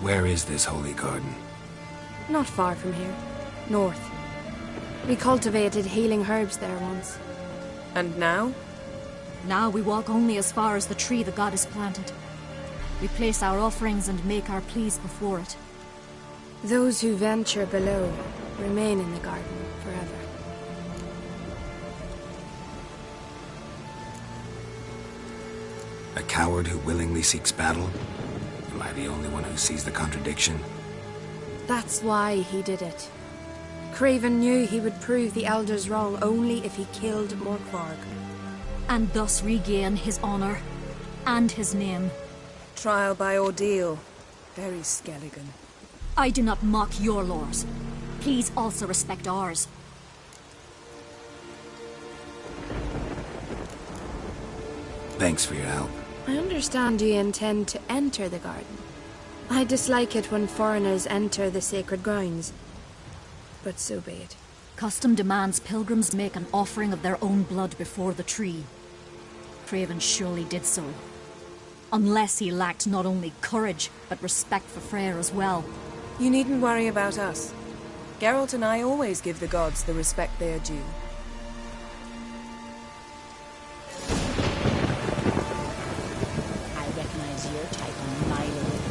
Where is this holy garden? Not far from here. North. We cultivated healing herbs there once. And now? Now we walk only as far as the tree the goddess planted. We place our offerings and make our pleas before it. Those who venture below remain in the garden forever. A coward who willingly seeks battle? Am I the only one who sees the contradiction? That's why he did it. Craven knew he would prove the elders wrong only if he killed Morkvarg. And thus regain his honor and his name. Trial by ordeal. Very Skellige. I do not mock your laws. Please also respect ours. Thanks for your help. I understand you intend to enter the garden. I dislike it when foreigners enter the sacred grounds. But so be it. Custom demands pilgrims make an offering of their own blood before the tree. Craven surely did so. Unless he lacked not only courage, but respect for Freyr as well. You needn't worry about us. Geralt and I always give the gods the respect they are due. I recognize your type a mile away.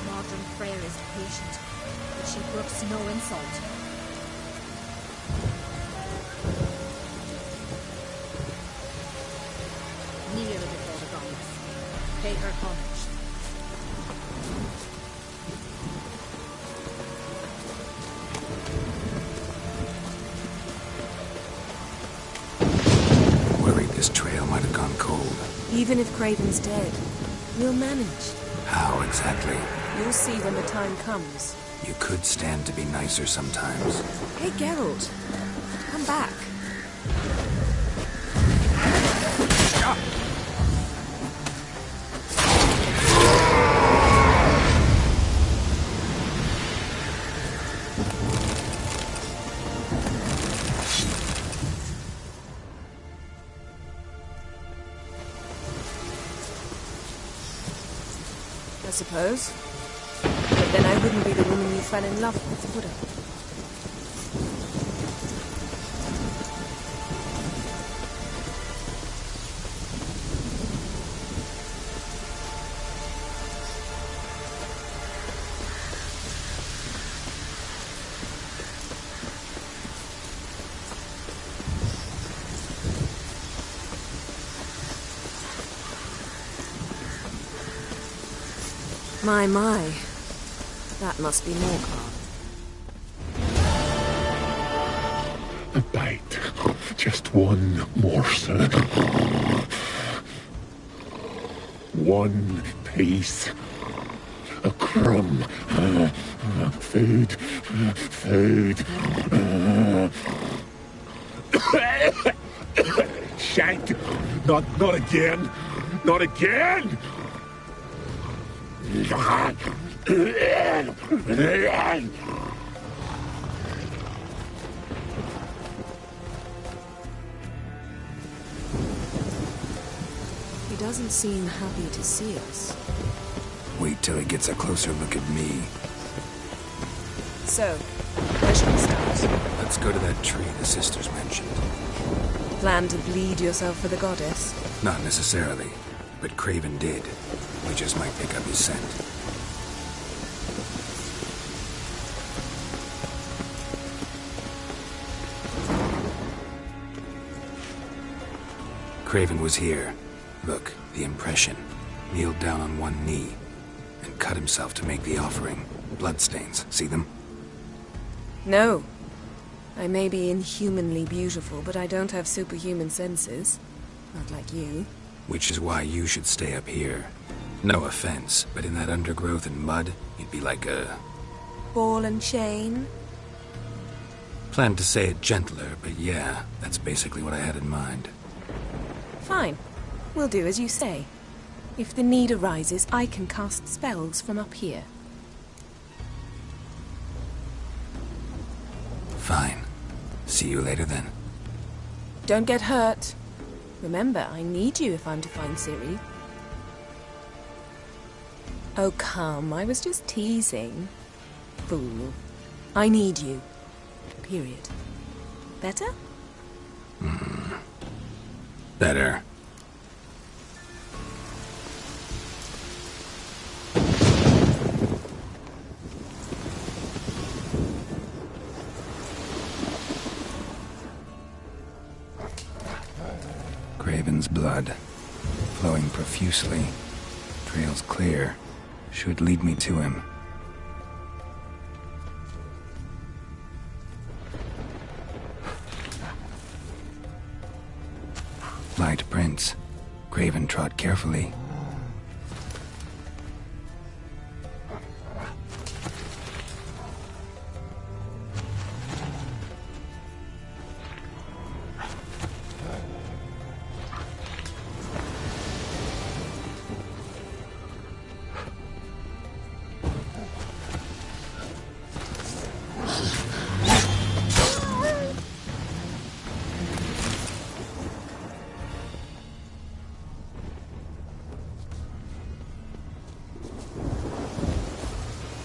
Modern Freyr is patient, but she brooks no insult. Kneel before the goddess. Pay her homage. Worried this trail might have gone cold. Even if Craven's dead, we'll manage. How exactly? You'll see when the time comes. You could stand to be nicer sometimes. Hey, Geralt. Come back. I suppose. But then I wouldn't be the woman you fell in love with, would I? My. That must be Morkvarg. A bite. Just one morsel. One piece. A crumb. Food. Food. Shank. Not again. Not again! He doesn't seem happy to see us. Wait till he gets a closer look at me. So, where should we start? Let's go to that tree the sisters mentioned. plan to bleed yourself for the goddess? Not necessarily, but Craven did. We just might pick up his scent. Craven was here. Look, the impression. Kneeled down on one knee and cut himself to make the offering. Bloodstains. See them? No. I may be inhumanly beautiful, but I don't have superhuman senses. Not like you. Which is why you should stay up here. No offense, but in that undergrowth and mud, you'd be like a... Ball and chain? Planned to say it gentler, but yeah, that's basically what I had in mind. Fine. We'll do as you say. If the need arises, I can cast spells from up here. Fine. See you later then. Don't get hurt. Remember, I need you if I'm to find Ciri. Oh, come. I was just teasing. Fool. I need you. Period. Better? Better. Craven's blood, flowing profusely, trails clear, should lead me to him. Light prints. Craven trod carefully.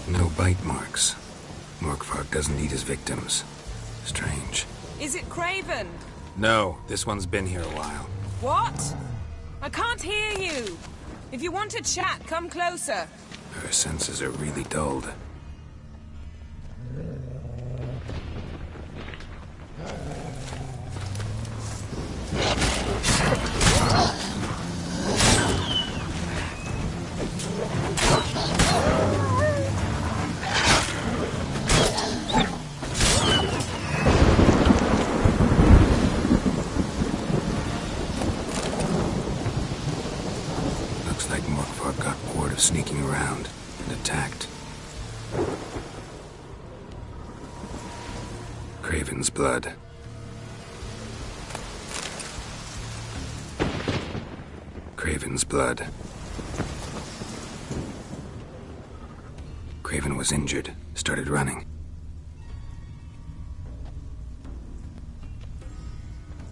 No bite marks. Morkvark doesn't eat his victims. Strange. Is it Craven? No, this one's been here a while. What? I can't hear you. If you want to chat, come closer. Her senses are really dulled. Sneaking around and attacked. Craven's blood. Craven's blood. Craven was injured, started running.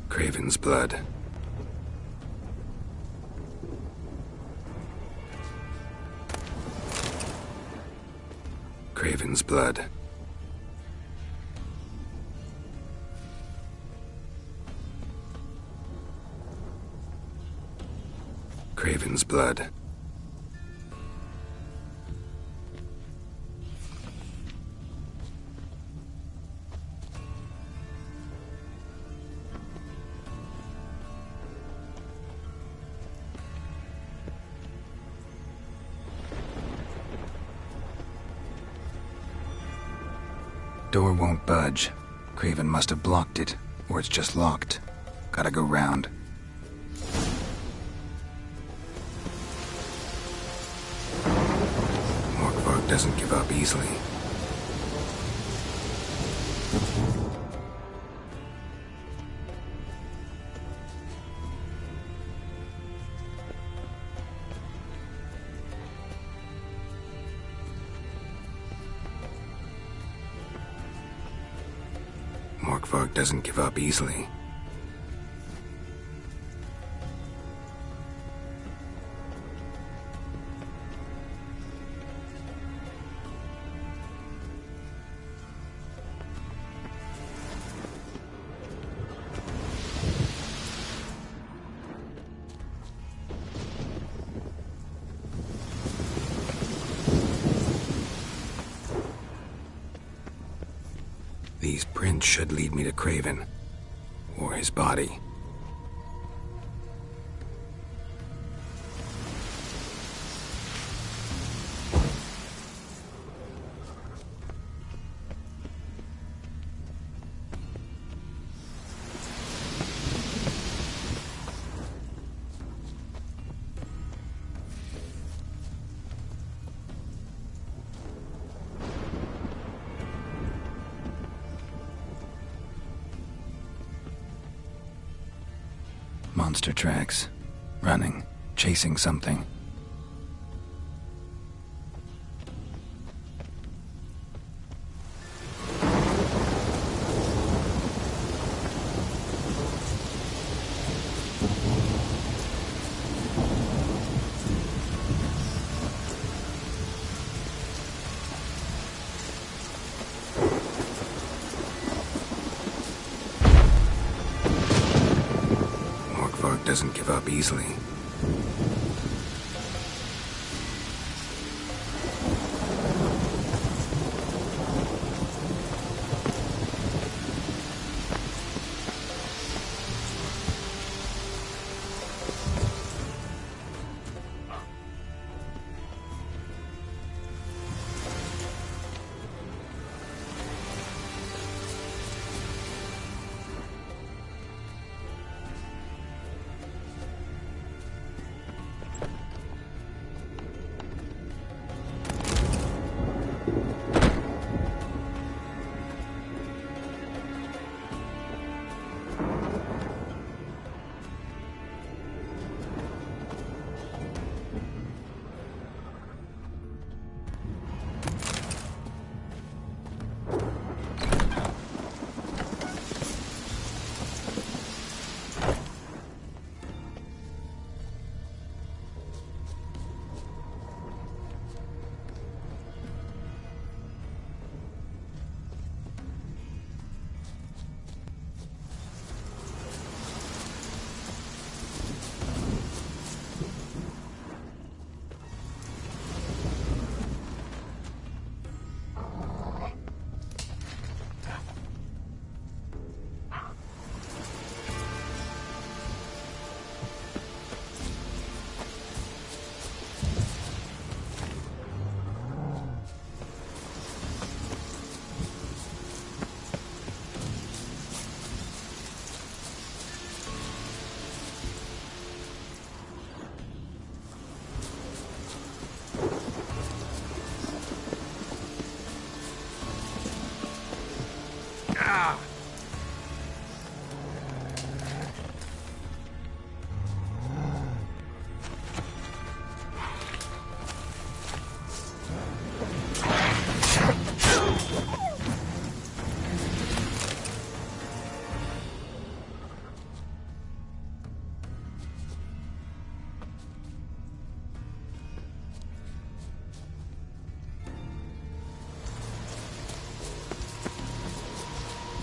Craven's blood. Craven's blood. Craven's blood. Door won't budge. Craven must have blocked it, or it's just locked. Gotta go round. Morkvark doesn't give up easily. Morkvark doesn't give up easily. These prints should lead me to Craven. Or his body. Monster tracks. Running. Chasing something. Doesn't give up easily.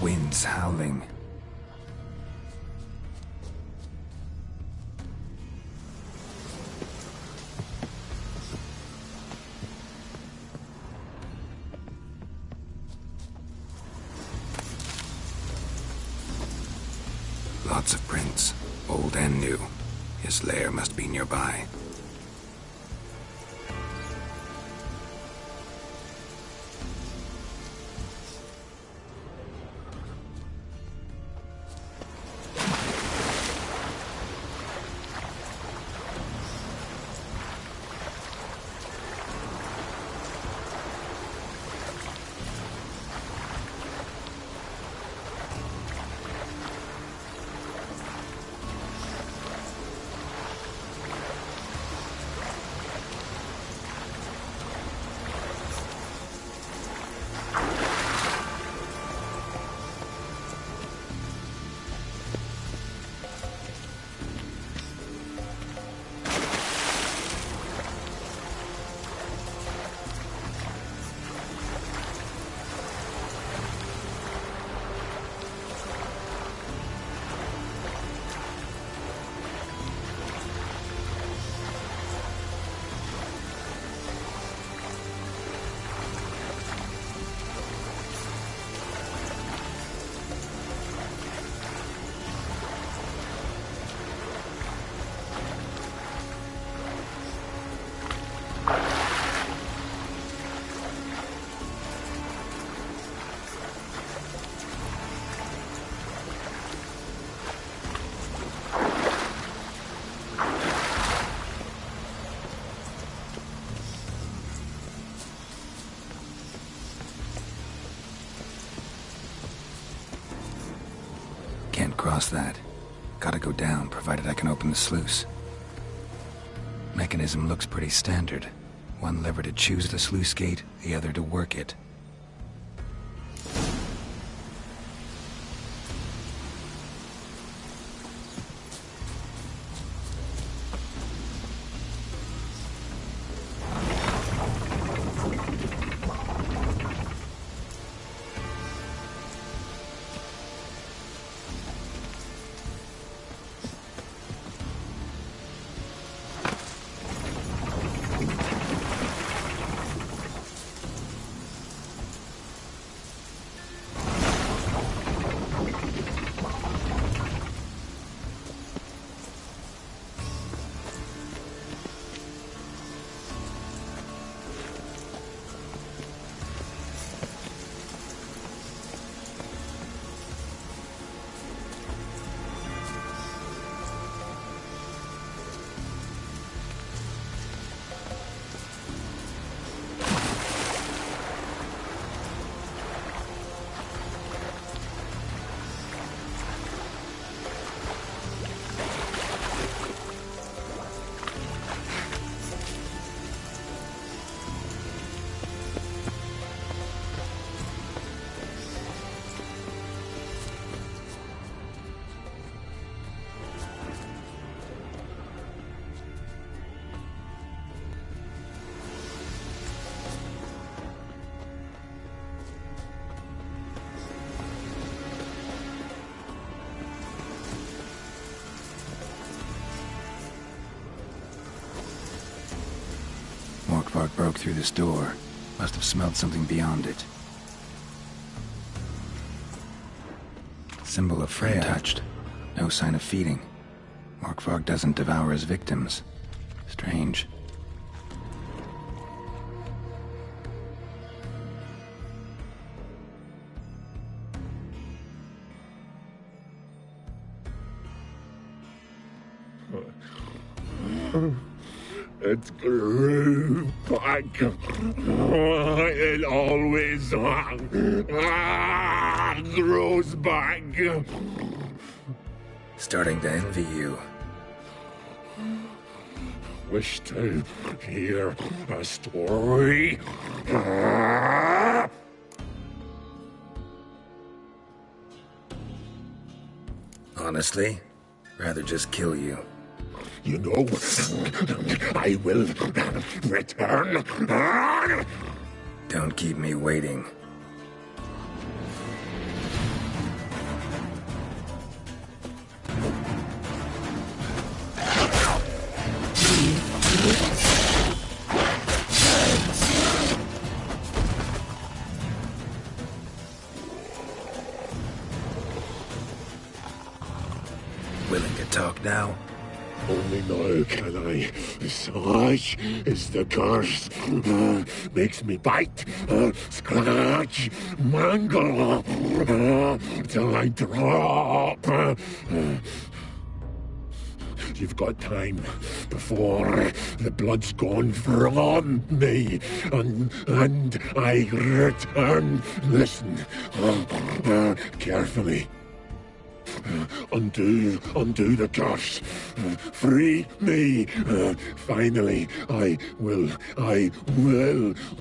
Winds howling. Lots of prints, old and new. His lair must be nearby. Can't cross that. Gotta go down, provided I can open the sluice. Mechanism looks pretty standard. One lever to choose the sluice gate, the other to work it. Morkvark broke through this door. Must have smelled something beyond it. Symbol of Freya. Untouched. No sign of feeding. Morkvark doesn't devour his victims. Strange. It grew back. It always grows back. Starting to envy you. Wish to hear a story. Honestly, rather just kill you. You know, I will return. Don't keep me waiting. Willing to talk now? Only now can I. Such is the curse. Makes me bite, scratch, mangle, till I drop. You've got time before the blood's gone from me, and I return. Listen, carefully. Undo the curse. Free me. Finally, I will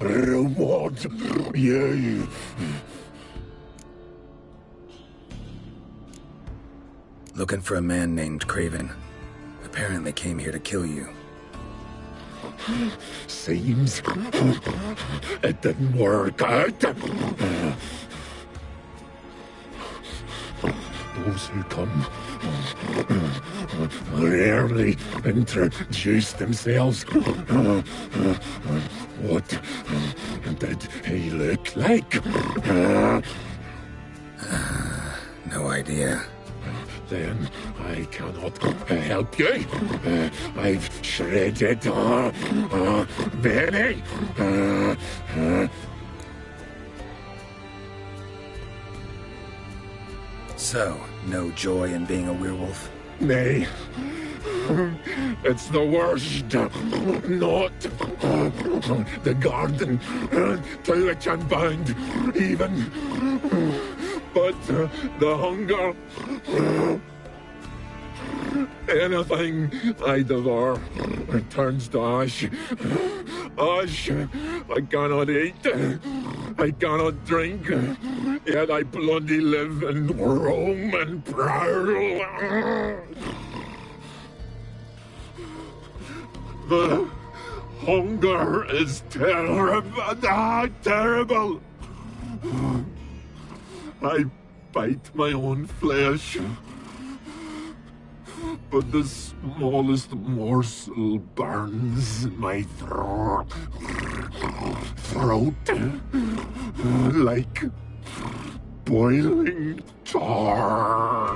reward you. Looking for a man named Craven. Apparently came here to kill you. Seems it didn't work out. Those who come rarely introduce themselves. What did he look like? No idea. Then I cannot help you. I've shredded many. So, no joy in being a werewolf? Nay. It's the worst. Not the garden to which I'm bound, even. But the hunger Anything I devour returns to ash. Ash, I cannot eat, I cannot drink, yet I bloody live and roam and prowl. The hunger is terrible. I bite my own flesh, but the smallest morsel burns in my throat like boiling tar.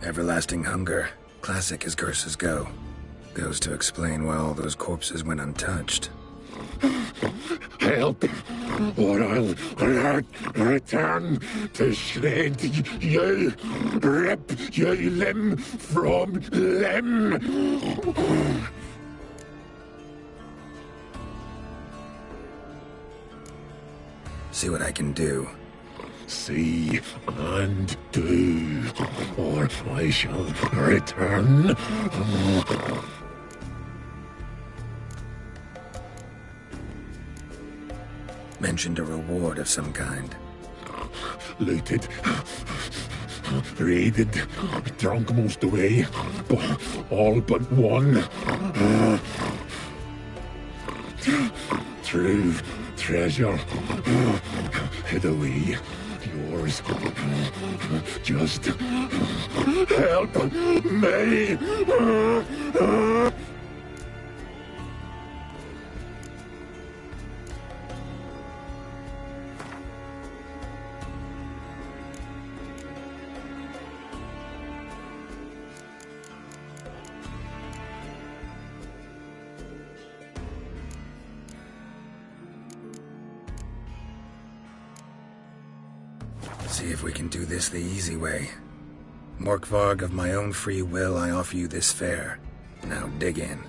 Everlasting hunger, classic as curses go. Goes to explain why all those corpses went untouched. Help, or I'll return to shred you, rip you limb from limb. See what I can do. See and do, or I shall return. Mentioned a reward of some kind. Looted, raided, drunk most away, but all but one. True treasure hid away. Yours. Just help me. See if we can do this the easy way. Morkvarg, of my own free will, I offer you this fare. Now dig in.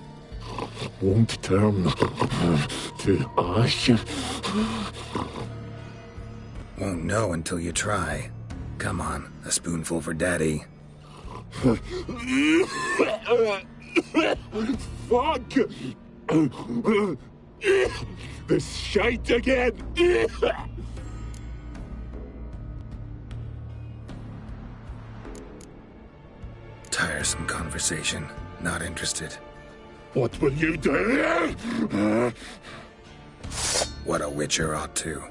Won't turn to ash. Won't know until you try. Come on, a spoonful for Daddy. Fuck! This shite again! Tiresome conversation. Not interested. What will you do? What a witcher ought to.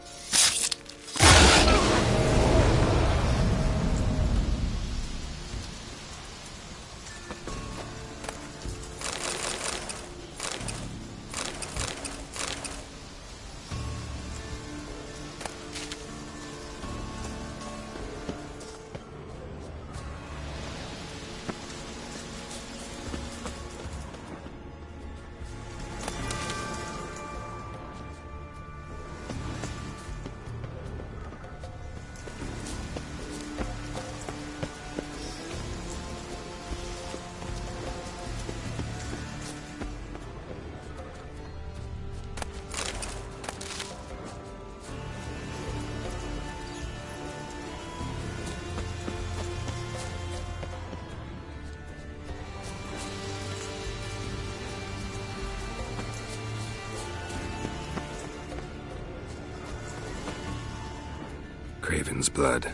Craven's blood.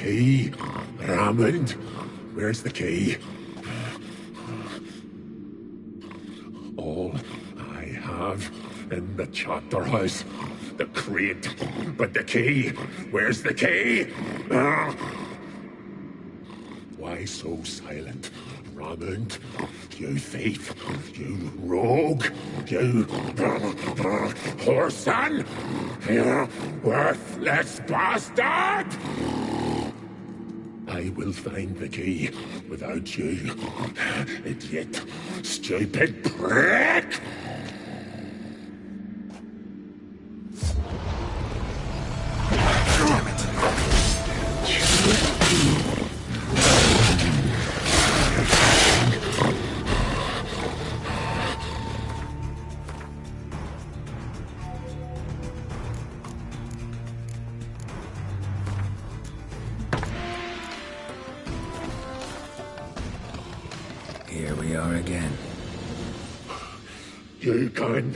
key? Raymond, where's the key? All I have in the chapter house, the crate, but the key, where's the key? Why so silent, Raymond? You thief, you rogue, you whoreson, you worthless bastard! I will find the key without you, idiot, stupid prick! Here we are again. You can't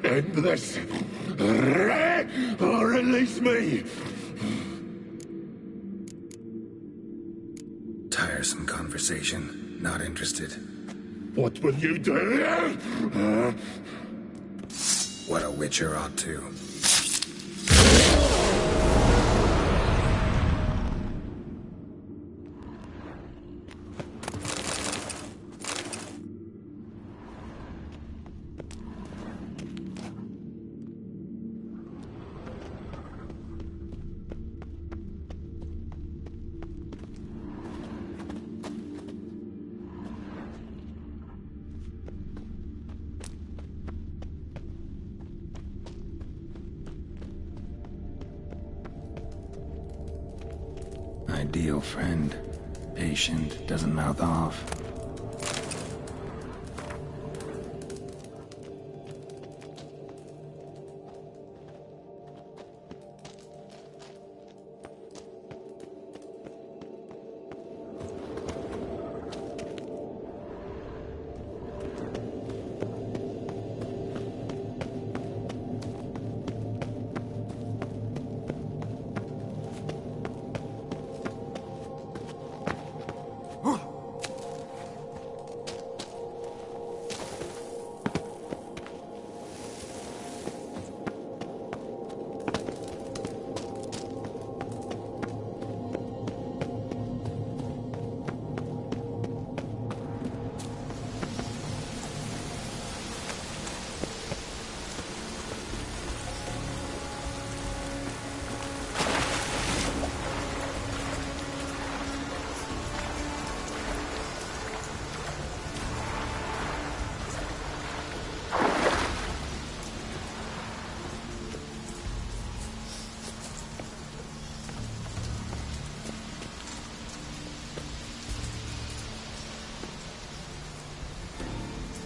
end this, or release me. Tiresome conversation. Not interested. What will you do? What a witcher ought to. Ideal friend. Patient, doesn't mouth off.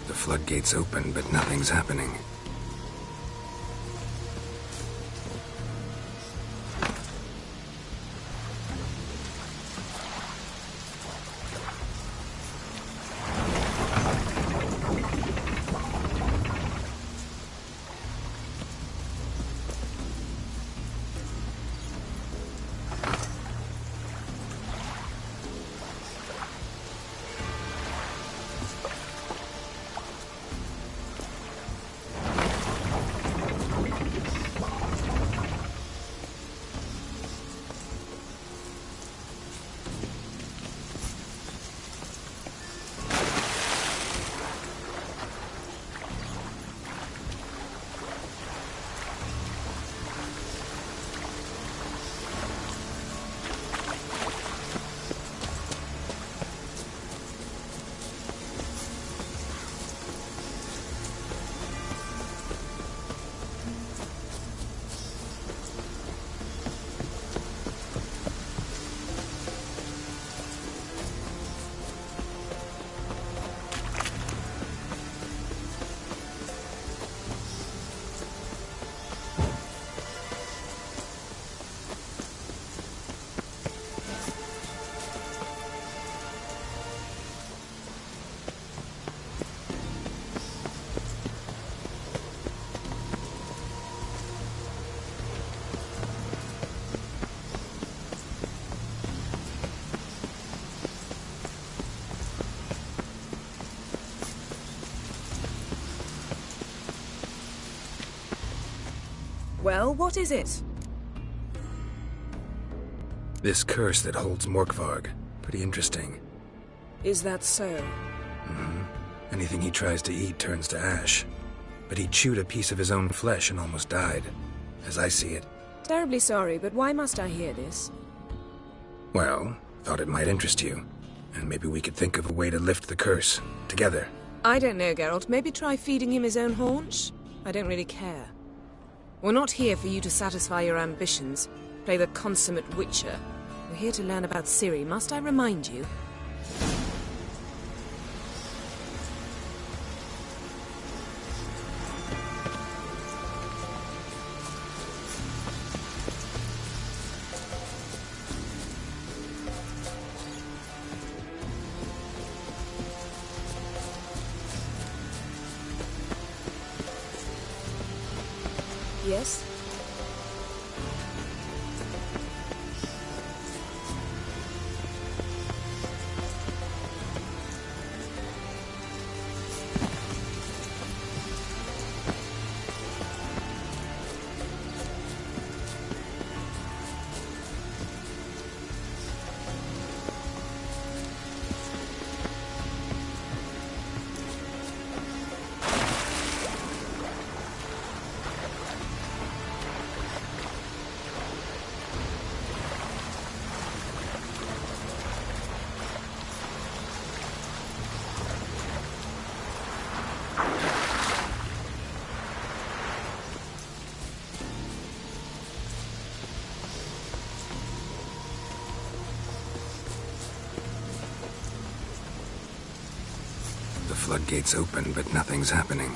The floodgates open, but nothing's happening. Well, what is it? This curse that holds Morkvarg. Pretty interesting. Is that so? Mm-hmm. Anything he tries to eat turns to ash. But he chewed a piece of his own flesh and almost died, as I see it. Terribly sorry, but why must I hear this? Well, thought it might interest you. And maybe we could think of a way to lift the curse, together. I don't know, Geralt. Maybe try feeding him his own haunch? I don't really care. We're not here for you to satisfy your ambitions, play the consummate witcher. We're here to learn about Ciri, must I remind you? Yes? The floodgates open, but nothing's happening.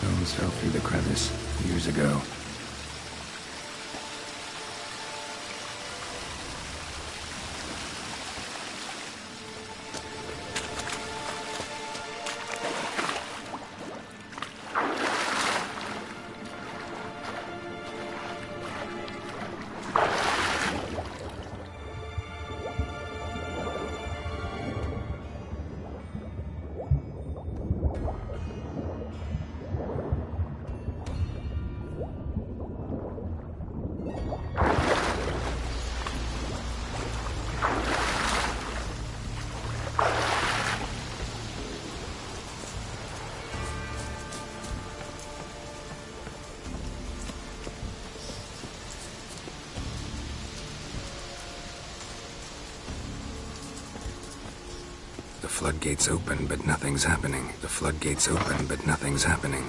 Stones fell through the crevice years ago. The floodgates open, but nothing's happening. The floodgates open, but nothing's happening.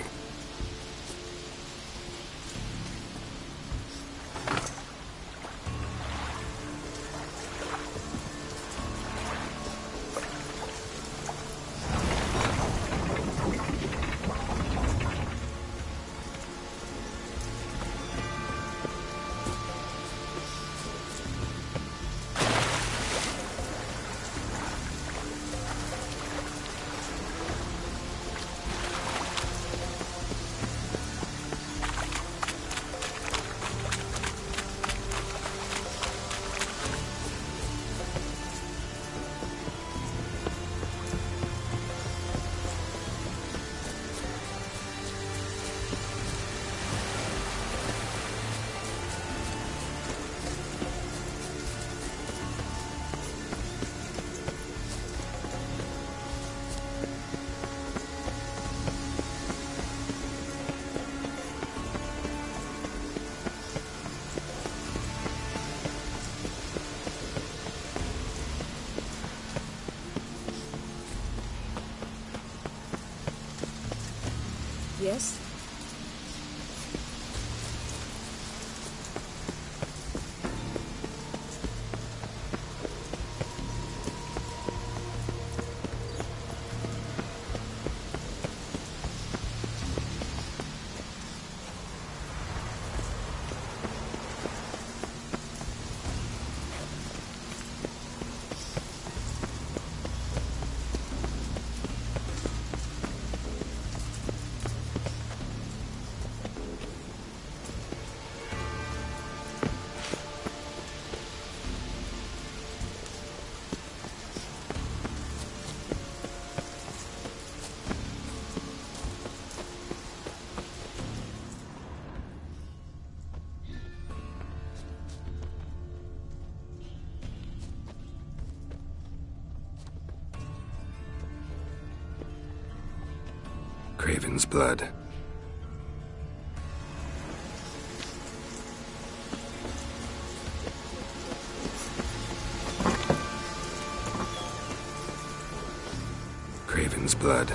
Yes? Craven's blood. Craven's blood.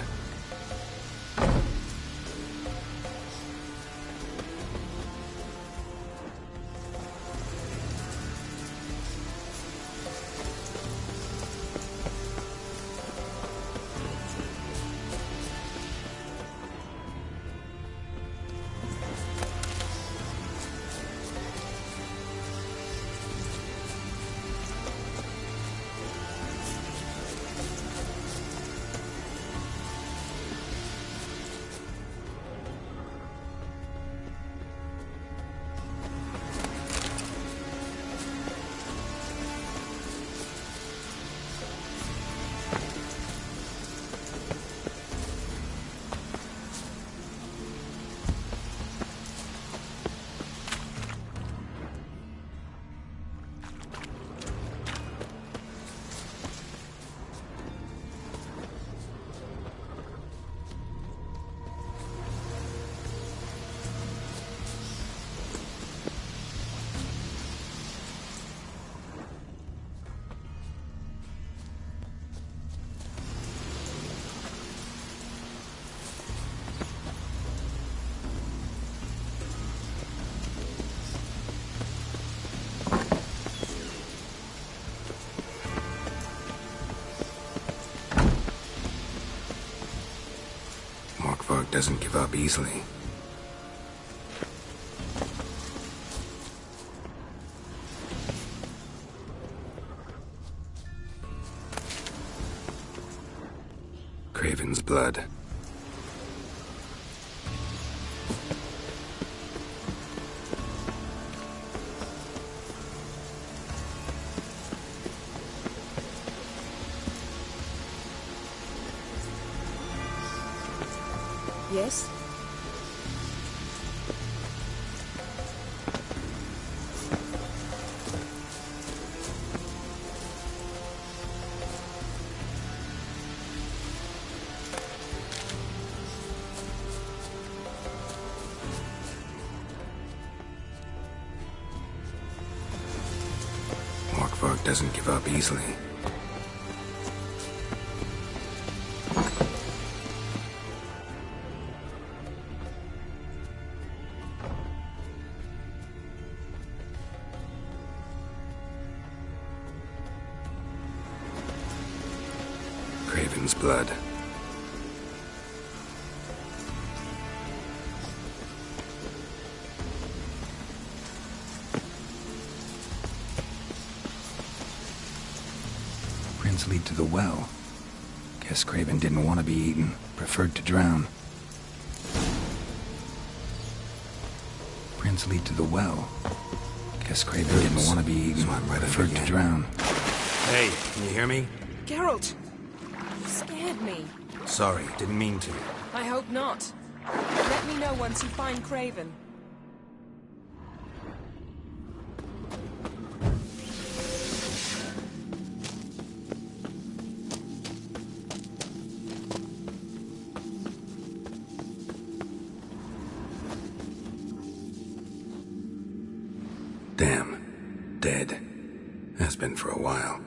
Doesn't give up easily. Craven's blood. Yes? Morkvark doesn't give up easily. Craven's blood. Prince lead to the well. Guess Craven didn't want to be eaten, preferred to drown. Prince lead to the well. Guess Craven didn't want to be eaten, preferred to drown. Hey, can you hear me? Geralt! You scared me. Sorry, didn't mean to. I hope not. Let me know once you find Craven. Damn. Dead. Has been for a while.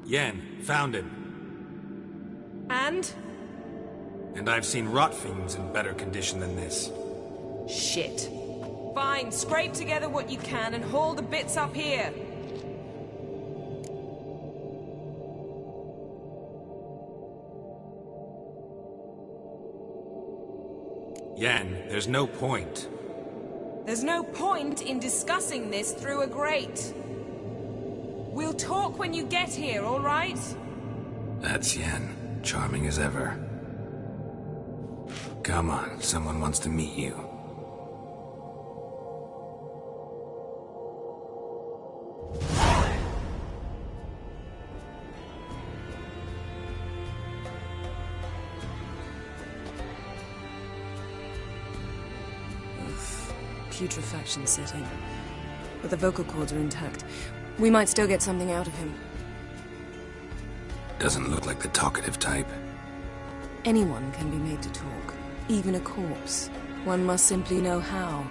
Yen, found him. And? And I've seen rot fiends in better condition than this. Shit. Fine, scrape together what you can and haul the bits up here. Yen, there's no point. There's no point in discussing this through a grate. We'll talk when you get here, all right? That's Yen. Charming as ever. Come on, someone wants to meet you. Putrefaction setting. But the vocal cords are intact. We might still get something out of him. Doesn't look like the talkative type. Anyone can be made to talk. Even a corpse. One must simply know how.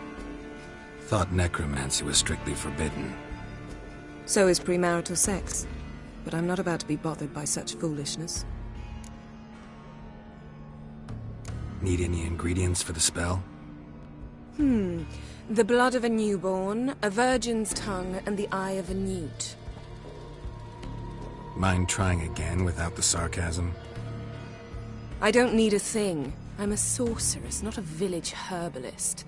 Thought necromancy was strictly forbidden. So is premarital sex. But I'm not about to be bothered by such foolishness. Need any ingredients for the spell? The blood of a newborn, a virgin's tongue, and the eye of a newt. Mind trying again without the sarcasm? I don't need a thing. I'm a sorceress, not a village herbalist.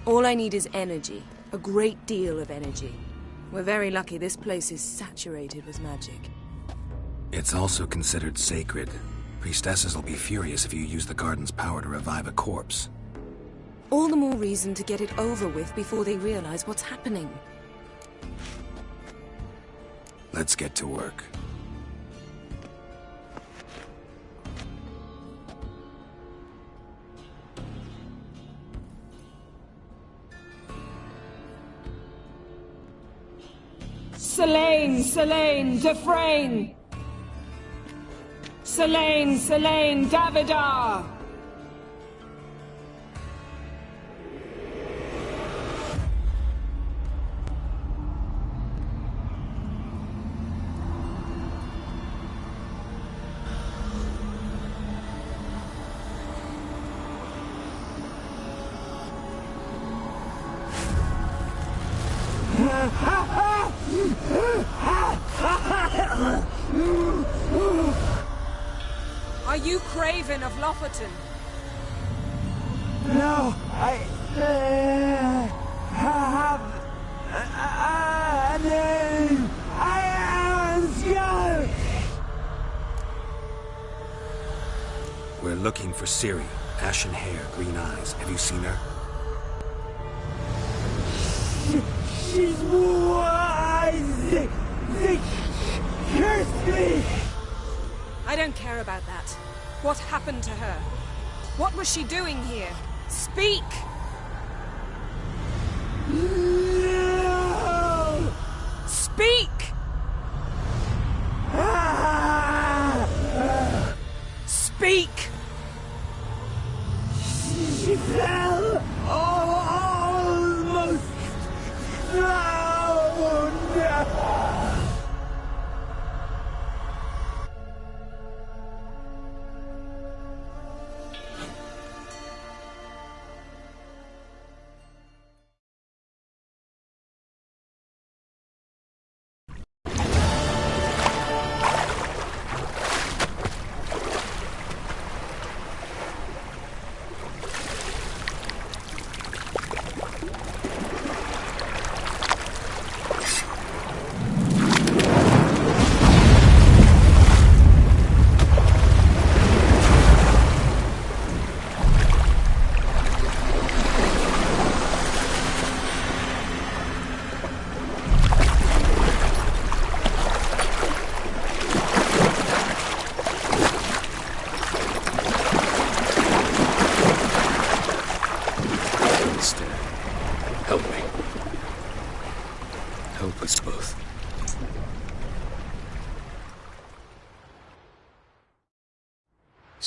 All I need is energy. A great deal of energy. We're very lucky this place is saturated with magic. It's also considered sacred. Priestesses will be furious if you use the garden's power to revive a corpse. All the more reason to get it over with before they realize what's happening. Let's get to work. Selene, Dufresne! Selene, Davidar! Are you Craven of Lofoten? No, I have a name. I am Skellige. We're looking for Ciri. Ashen hair, green eyes. Have you seen her? She's wise. They cursed me. I don't care about that. What happened to her? What was she doing here? Speak! No! Speak! Speak! She fell almost drowned.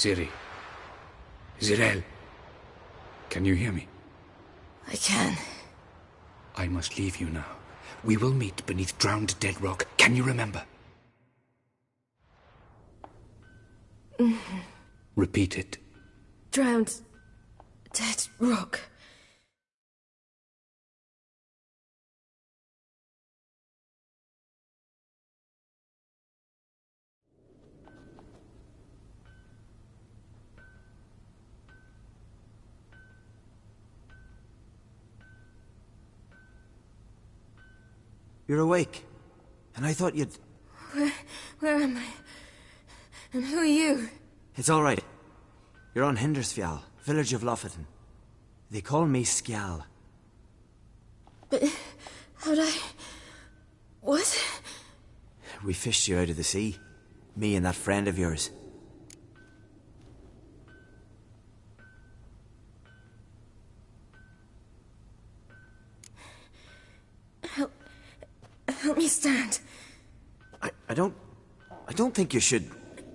Ciri. Zirel. Can you hear me? I can. I must leave you now. We will meet beneath drowned dead rock. Can you remember? Repeat it. Drowned. Dead rock. You're awake. And I thought you'd... Where am I? And who are you? It's all right. You're on Hindersfjall, village of Lofoten. They call me Skjal. But how'd I... What? We fished you out of the sea. Me and that friend of yours. Help me stand. I don't think you should...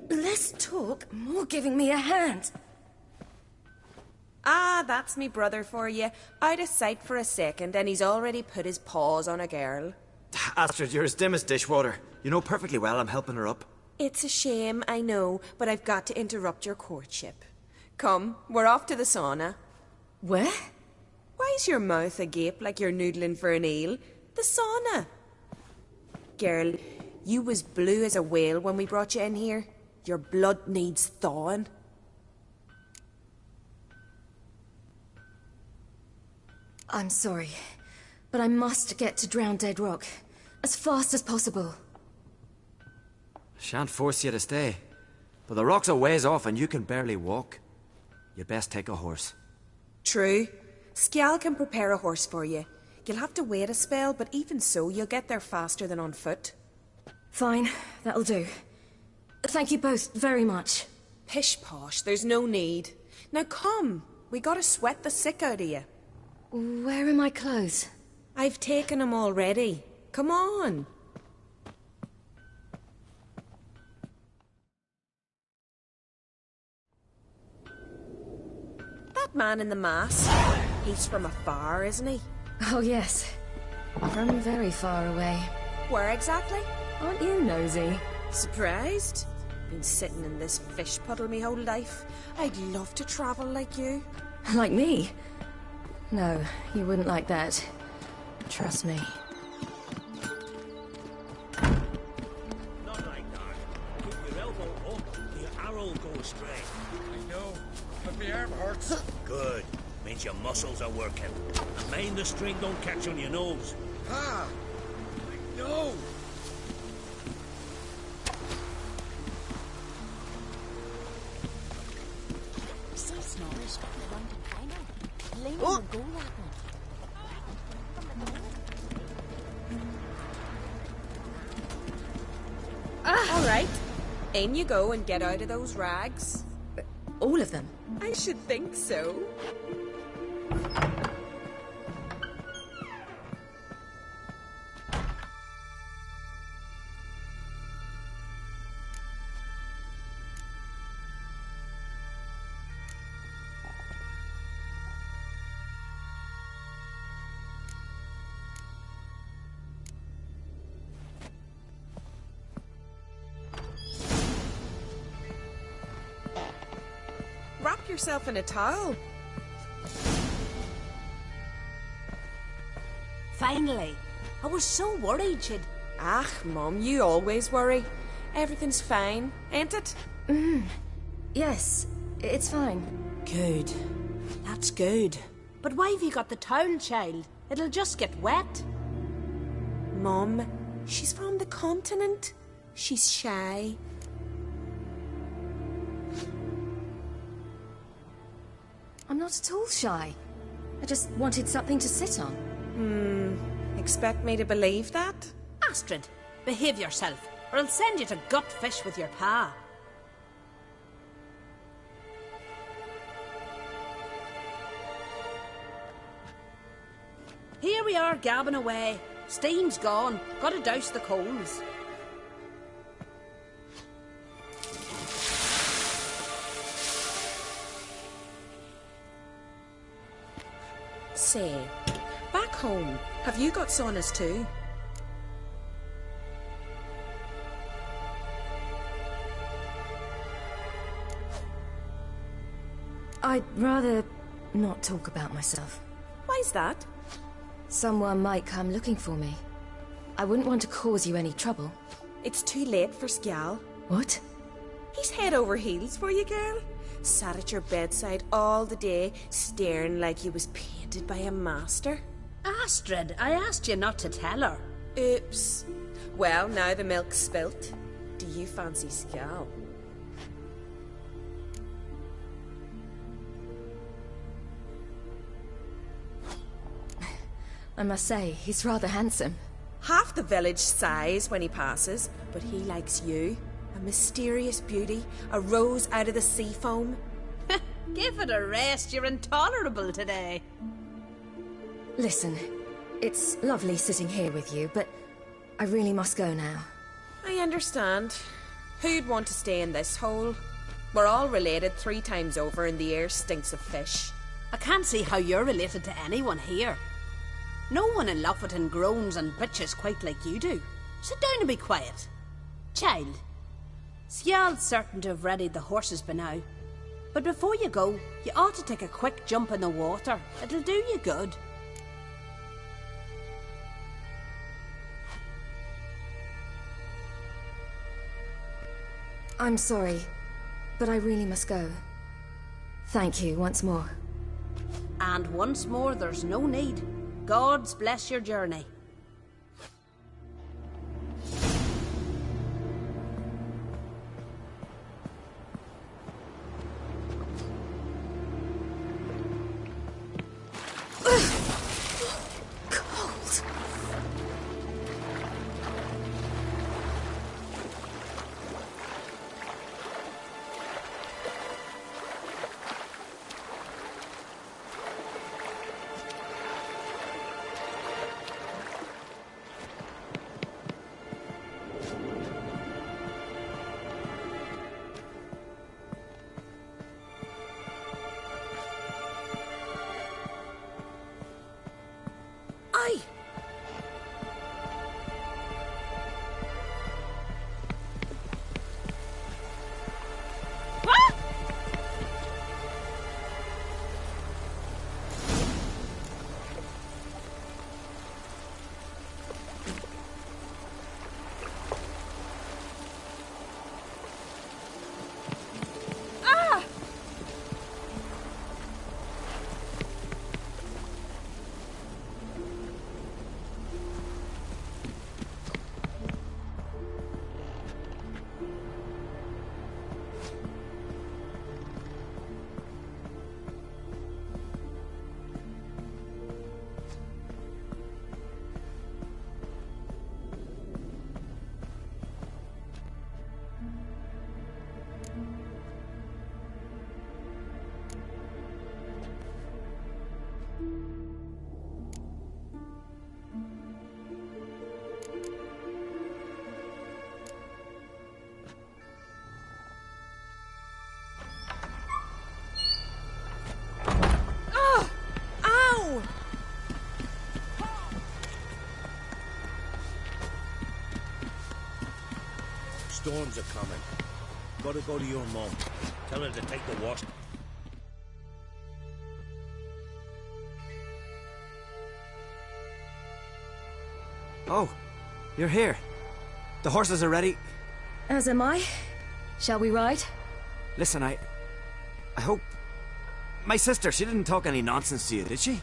Less talk, more giving me a hand. Ah, that's me brother for you. Out of sight for a second, and he's already put his paws on a girl. Astrid, you're as dim as dishwater. You know perfectly well I'm helping her up. It's a shame, I know, but I've got to interrupt your courtship. Come, we're off to the sauna. Where? Why's your mouth agape like you're noodling for an eel? The sauna. Girl, you was blue as a whale when we brought you in here. Your blood needs thawing. I'm sorry, but I must get to Drowned Dead Rock as fast as possible. Shan't force you to stay. But the rock's a ways off and you can barely walk. You'd best take a horse. True. Skjal can prepare a horse for you. You'll have to wait a spell, but even so, you'll get there faster than on foot. Fine, that'll do. Thank you both very much. Pish-posh, there's no need. Now come, we gotta sweat the sick out of you. Where are my clothes? I've taken them already. Come on. That man in the mask, he's from afar, isn't he? Oh yes, from very far away. Where exactly? Aren't you nosy? Surprised? Been sitting in this fish puddle me whole life. I'd love to travel like you. Like me? No, you wouldn't like that. Trust me. Not like that. Keep your elbow up, the arrow will go astray. I know, but my arm hurts. Good. Means your muscles are working. And mind the string don't catch on your nose. Ah! I know! Oh. All right. In you go and get out of those rags. All of them? I should think so. Wrap yourself in a towel. Finally. I was so worried she'd... Ah, Mum, you always worry. Everything's fine, ain't it? Yes, it's fine. Good. That's good. But why have you got the towel, child? It'll just get wet. Mum, she's from the continent. She's shy. I'm not at all shy. I just wanted something to sit on. Expect me to believe that? Astrid, behave yourself, or I'll send you to gut fish with your pa. Here we are gabbing away. Steam's gone. Gotta douse the coals. Say, back home, have you got saunas too? I'd rather not talk about myself. Why's that? Someone might come looking for me. I wouldn't want to cause you any trouble. It's too late for Skjal. What? He's head over heels for you, girl. Sat at your bedside all the day, staring like he was painted by a master. Astrid, I asked you not to tell her. Oops. Well, now the milk's spilt. Do you fancy Skjal? I must say, he's rather handsome. Half the village sighs when he passes, but he likes you. A mysterious beauty, a rose out of the sea foam. Give it a rest, you're intolerable today. Listen, it's lovely sitting here with you, but I really must go now. I understand. Who'd want to stay in this hole? We're all related 3 times over and the air stinks of fish. I can't see how you're related to anyone here. No one in Lofoten groans and bitches quite like you do. Sit down and be quiet. Child, Skjal's certain to have readied the horses by now. But before you go, you ought to take a quick jump in the water. It'll do you good. I'm sorry, but I really must go. Thank you once more. And once more, there's no need. Gods bless your journey. Cold. Storms are coming. Gotta go to your mum. Tell her to take the wash. Oh, you're here. The horses are ready. As am I. Shall we ride? Listen, I hope... My sister, she didn't talk any nonsense to you, did she?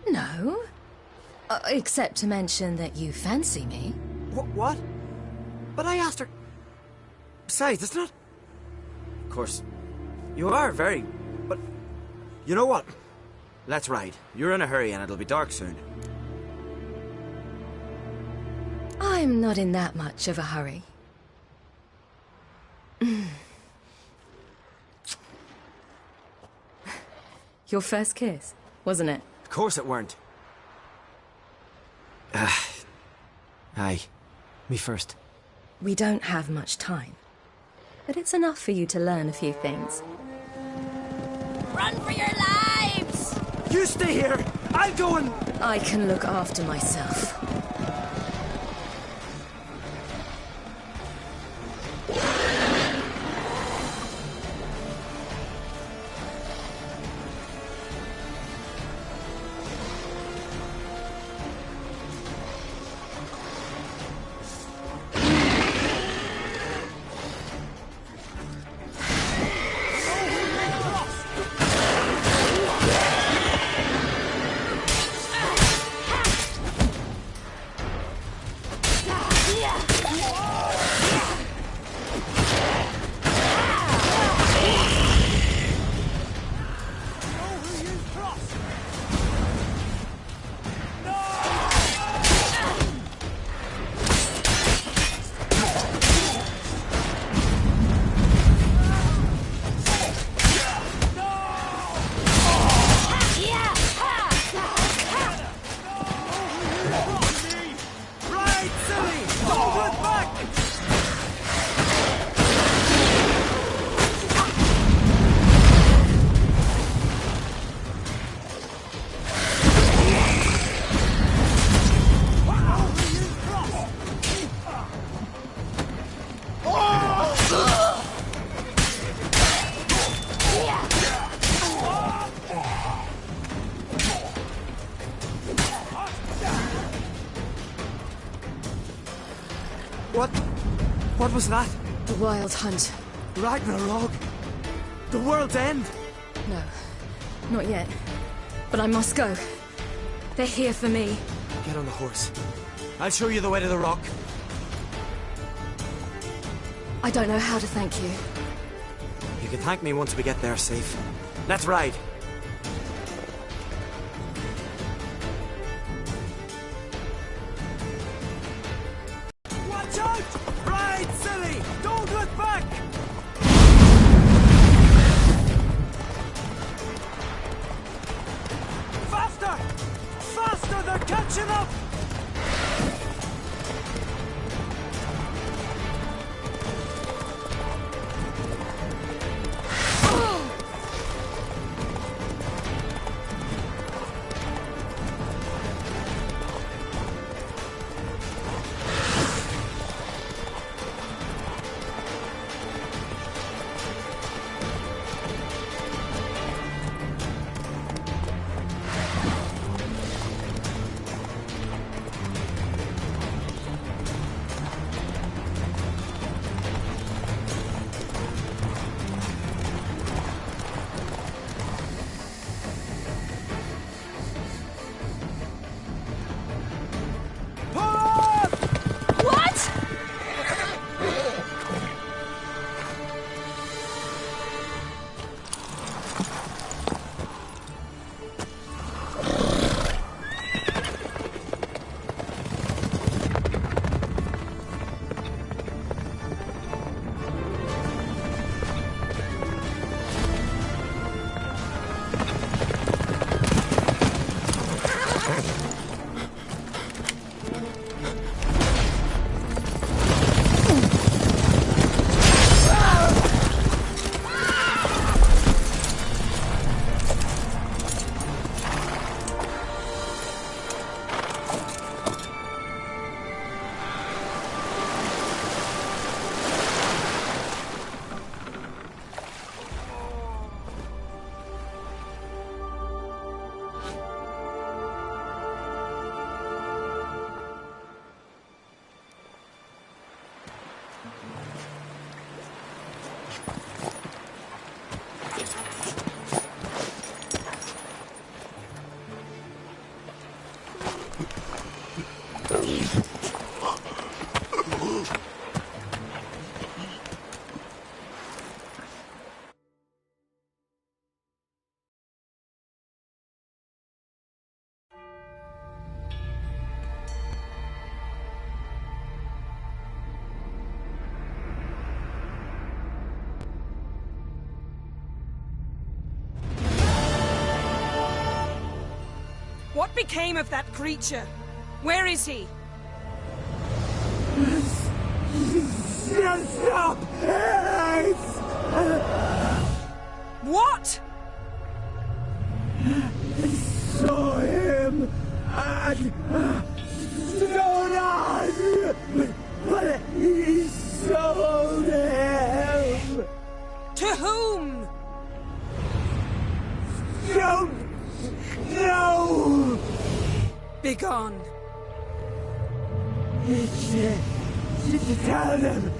No. Except to mention that you fancy me. What? But I asked her... Besides, it's not... Of course, you are very... But... You know what? Let's ride. You're in a hurry and it'll be dark soon. I'm not in that much of a hurry. Your first kiss, wasn't it? Of course it weren't. Aye. Me first. We don't have much time. But it's enough for you to learn a few things. Run for your lives! You stay here! I'll go and... I can look after myself. What was that? The Wild Hunt. Ragnarok? The world's end? No, not yet. But I must go. They're here for me. Get on the horse. I'll show you the way to the rock. I don't know how to thank you. You can thank me once we get there safe. Let's ride. Watch out! Ride, silly! Don't look back! Faster! Faster! They're catching up! What became of that creature? Where is he? Stop! What? I saw him at Stonan, but he sold him. To whom? Don't know. Begone. Tell them.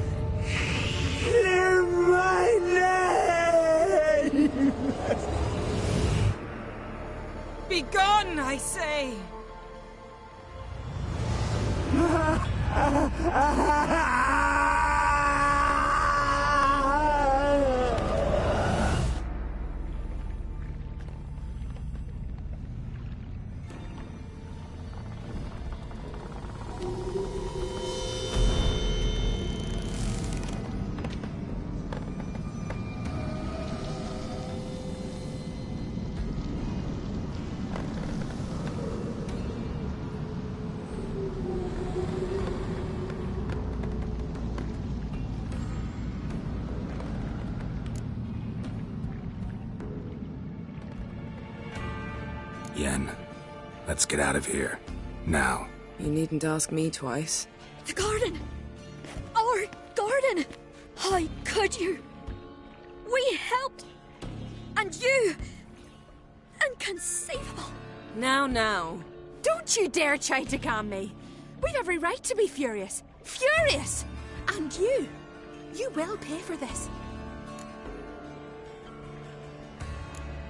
Clear my name. Begone, I say. Yen, let's get out of here. Now. You needn't ask me twice. The garden! Our garden! How could you? We helped! And you! Inconceivable! Now. Don't you dare try to calm me. We've every right to be furious. Furious! And you will pay for this.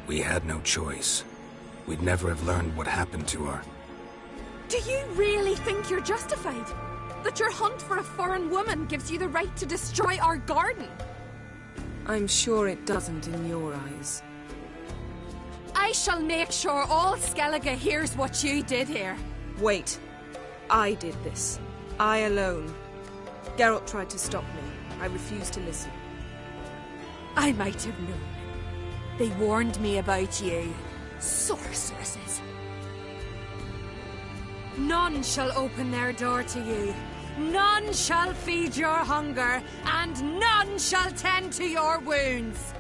We had no choice. We'd never have learned what happened to her. Do you really think you're justified? That your hunt for a foreign woman gives you the right to destroy our garden? I'm sure it doesn't in your eyes. I shall make sure all Skellige hears what you did here. Wait. I did this. I alone. Geralt tried to stop me. I refused to listen. I might have known. They warned me about you. Sorceresses. None shall open their door to you. None shall feed your hunger, and none shall tend to your wounds.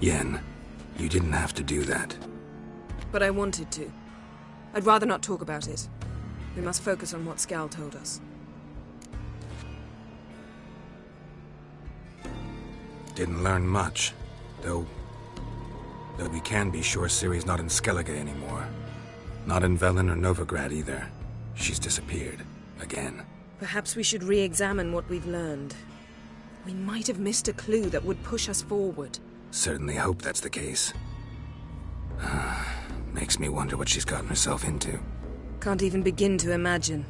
Yen, you didn't have to do that. But I wanted to. I'd rather not talk about it. We must focus on what Skal told us. Didn't learn much, though we can be sure Ciri's not in Skellige anymore. Not in Velen or Novigrad either. She's disappeared. Again. Perhaps we should re-examine what we've learned. We might have missed a clue that would push us forward. Certainly hope that's the case. Makes me wonder what she's gotten herself into. Can't even begin to imagine.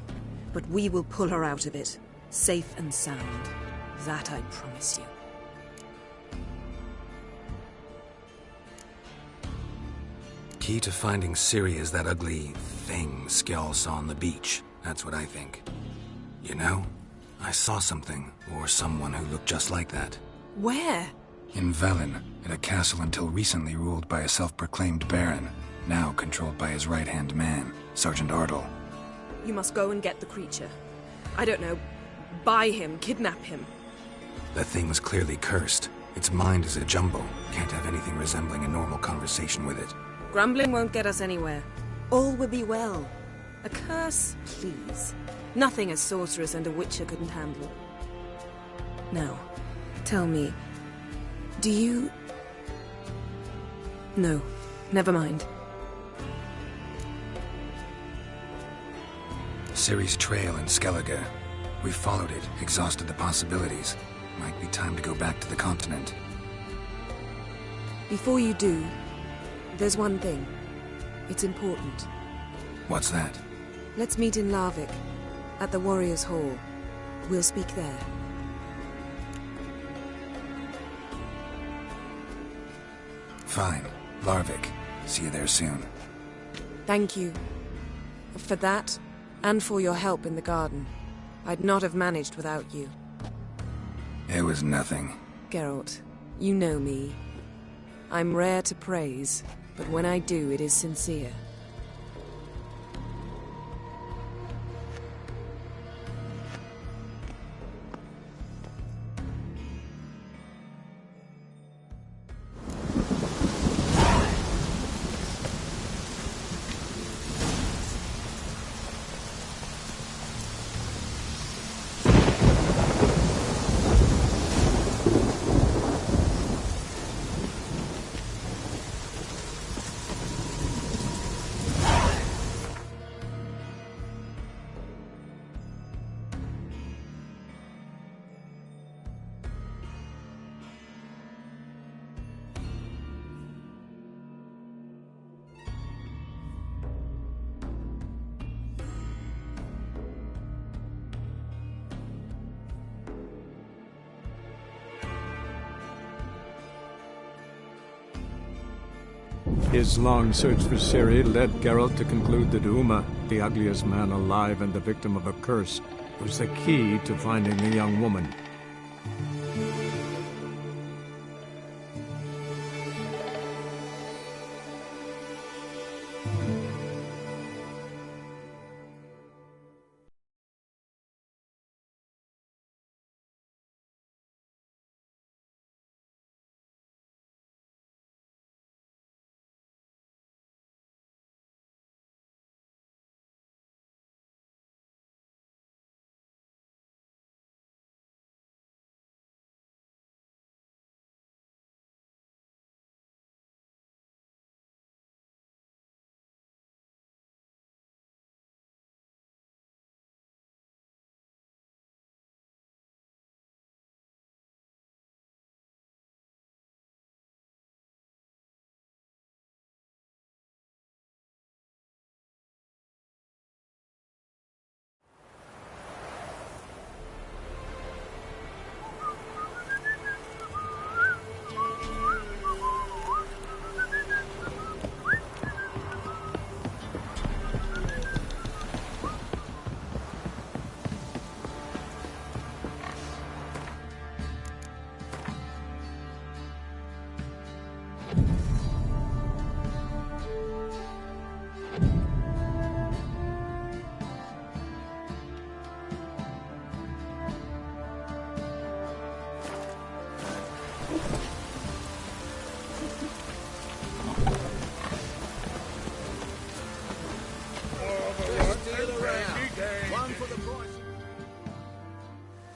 But we will pull her out of it. Safe and sound. That I promise you. Key to finding Ciri is that ugly thing Skjall saw on the beach. That's what I think. You know, I saw something, or someone who looked just like that. Where? In Velen, in a castle until recently ruled by a self-proclaimed baron, now controlled by his right-hand man, Sergeant Ardle. You must go and get the creature. I don't know, buy him, kidnap him. The thing's clearly cursed. Its mind is a jumble. Can't have anything resembling a normal conversation with it. Grumbling won't get us anywhere. All will be well. A curse, please. Nothing a sorceress and a witcher couldn't handle. Now, tell me, do you... No, never mind. Ciri's trail in Skellige. We followed it, exhausted the possibilities. Might be time to go back to the continent. Before you do, there's one thing. It's important. What's that? Let's meet in Larvik, at the Warriors' Hall. We'll speak there. Fine. Larvik. See you there soon. Thank you. For that, and for your help in the garden. I'd not have managed without you. It was nothing. Geralt, you know me. I'm rare to praise, but when I do, it is sincere. His long search for Ciri led Geralt to conclude that Uma, the ugliest man alive and the victim of a curse, was the key to finding the young woman.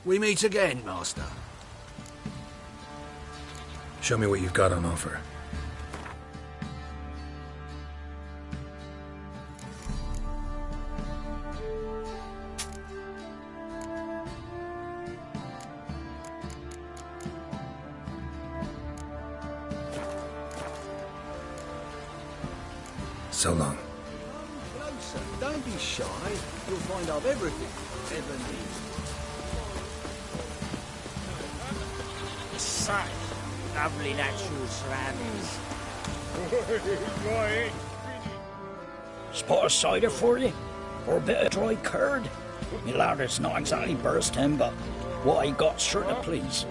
We meet again, Master. Show me what you've got on offer. So long. Closer. Don't be shy. You'll find I've everything you ever need. Sight. Lovely natural surroundings. Spot a cider for you? Or a bit of dry curd? Me lad, it's not exactly bursting, but what I got's sure to please.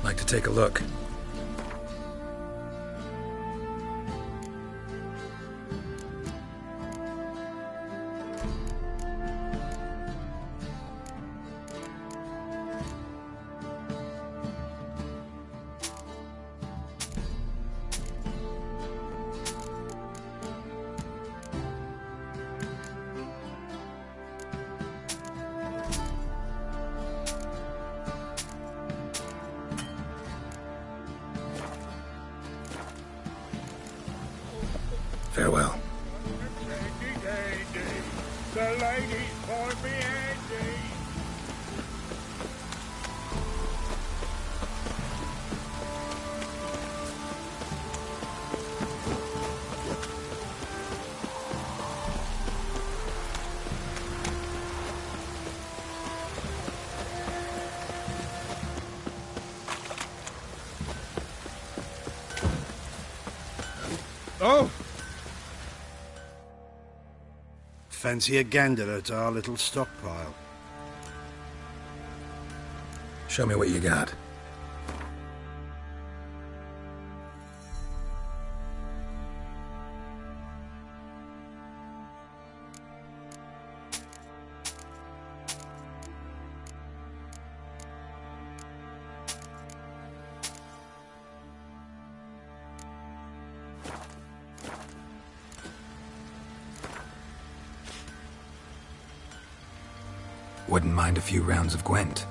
Like to take a look. Farewell. The ladies for me, Andy. Oh! Fancy a gander at our little stockpile. Show me what you got. Wouldn't mind a few rounds of Gwent.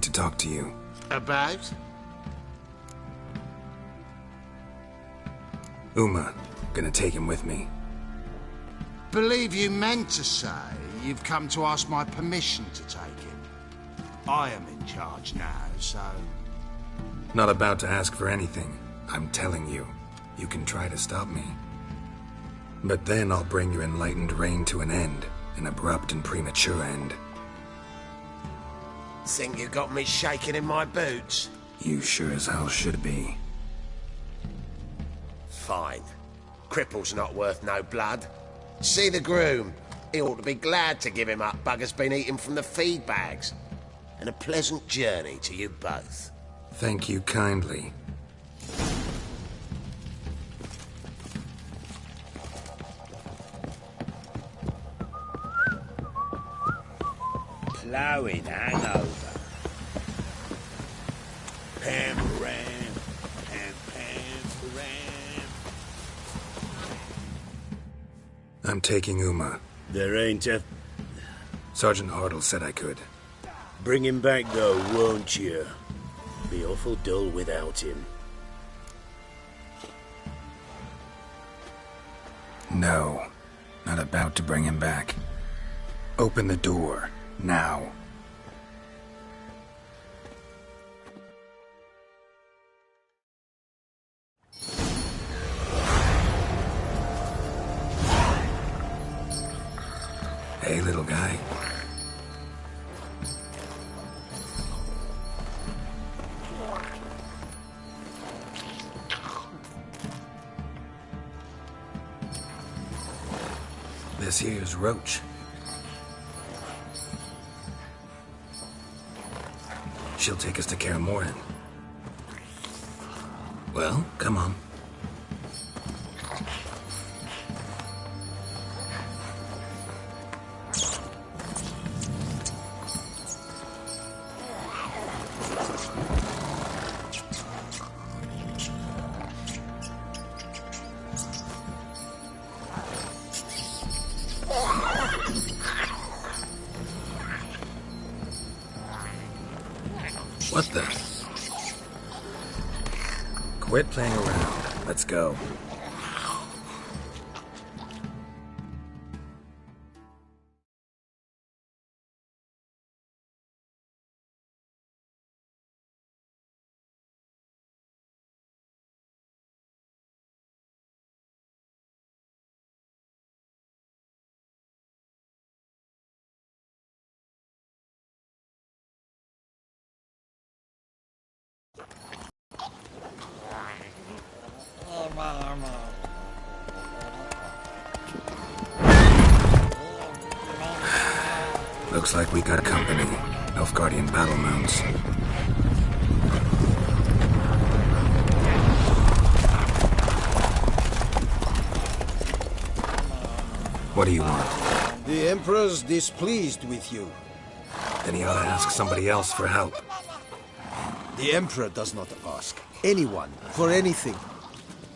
to talk to you. About? Uma. Gonna take him with me. Believe you meant to say you've come to ask my permission to take him. I am in charge now, so... Not about to ask for anything. I'm telling you. You can try to stop me. But then I'll bring your enlightened reign to an end. An abrupt and premature end. Think you got me shaking in my boots? You sure as hell should be. Fine. Cripple's not worth no blood. See the groom. He ought to be glad to give him up. Bugger's been eating from the feed bags. And a pleasant journey to you both. Thank you kindly. Ploughing hangover. Pam-ram. Pam-ram. I'm taking Uma. There ain't a... Sergeant Hartle said I could. Bring him back though, won't you? Be awful dull without him. No. Not about to bring him back. Open the door. Now. Hey, little guy. This here's Roach. She'll take us to Kaer Morhen. Well, come on. What the? Quit playing around. Let's go. Looks like we got company. Nilfgaardian battle mounts. What do you want? The Emperor's displeased with you. Then he ought to ask somebody else for help. The Emperor does not ask anyone for anything.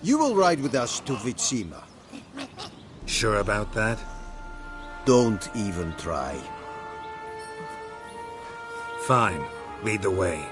You will ride with us to Vitsima. Sure about that? Don't even try. Fine. Lead the way.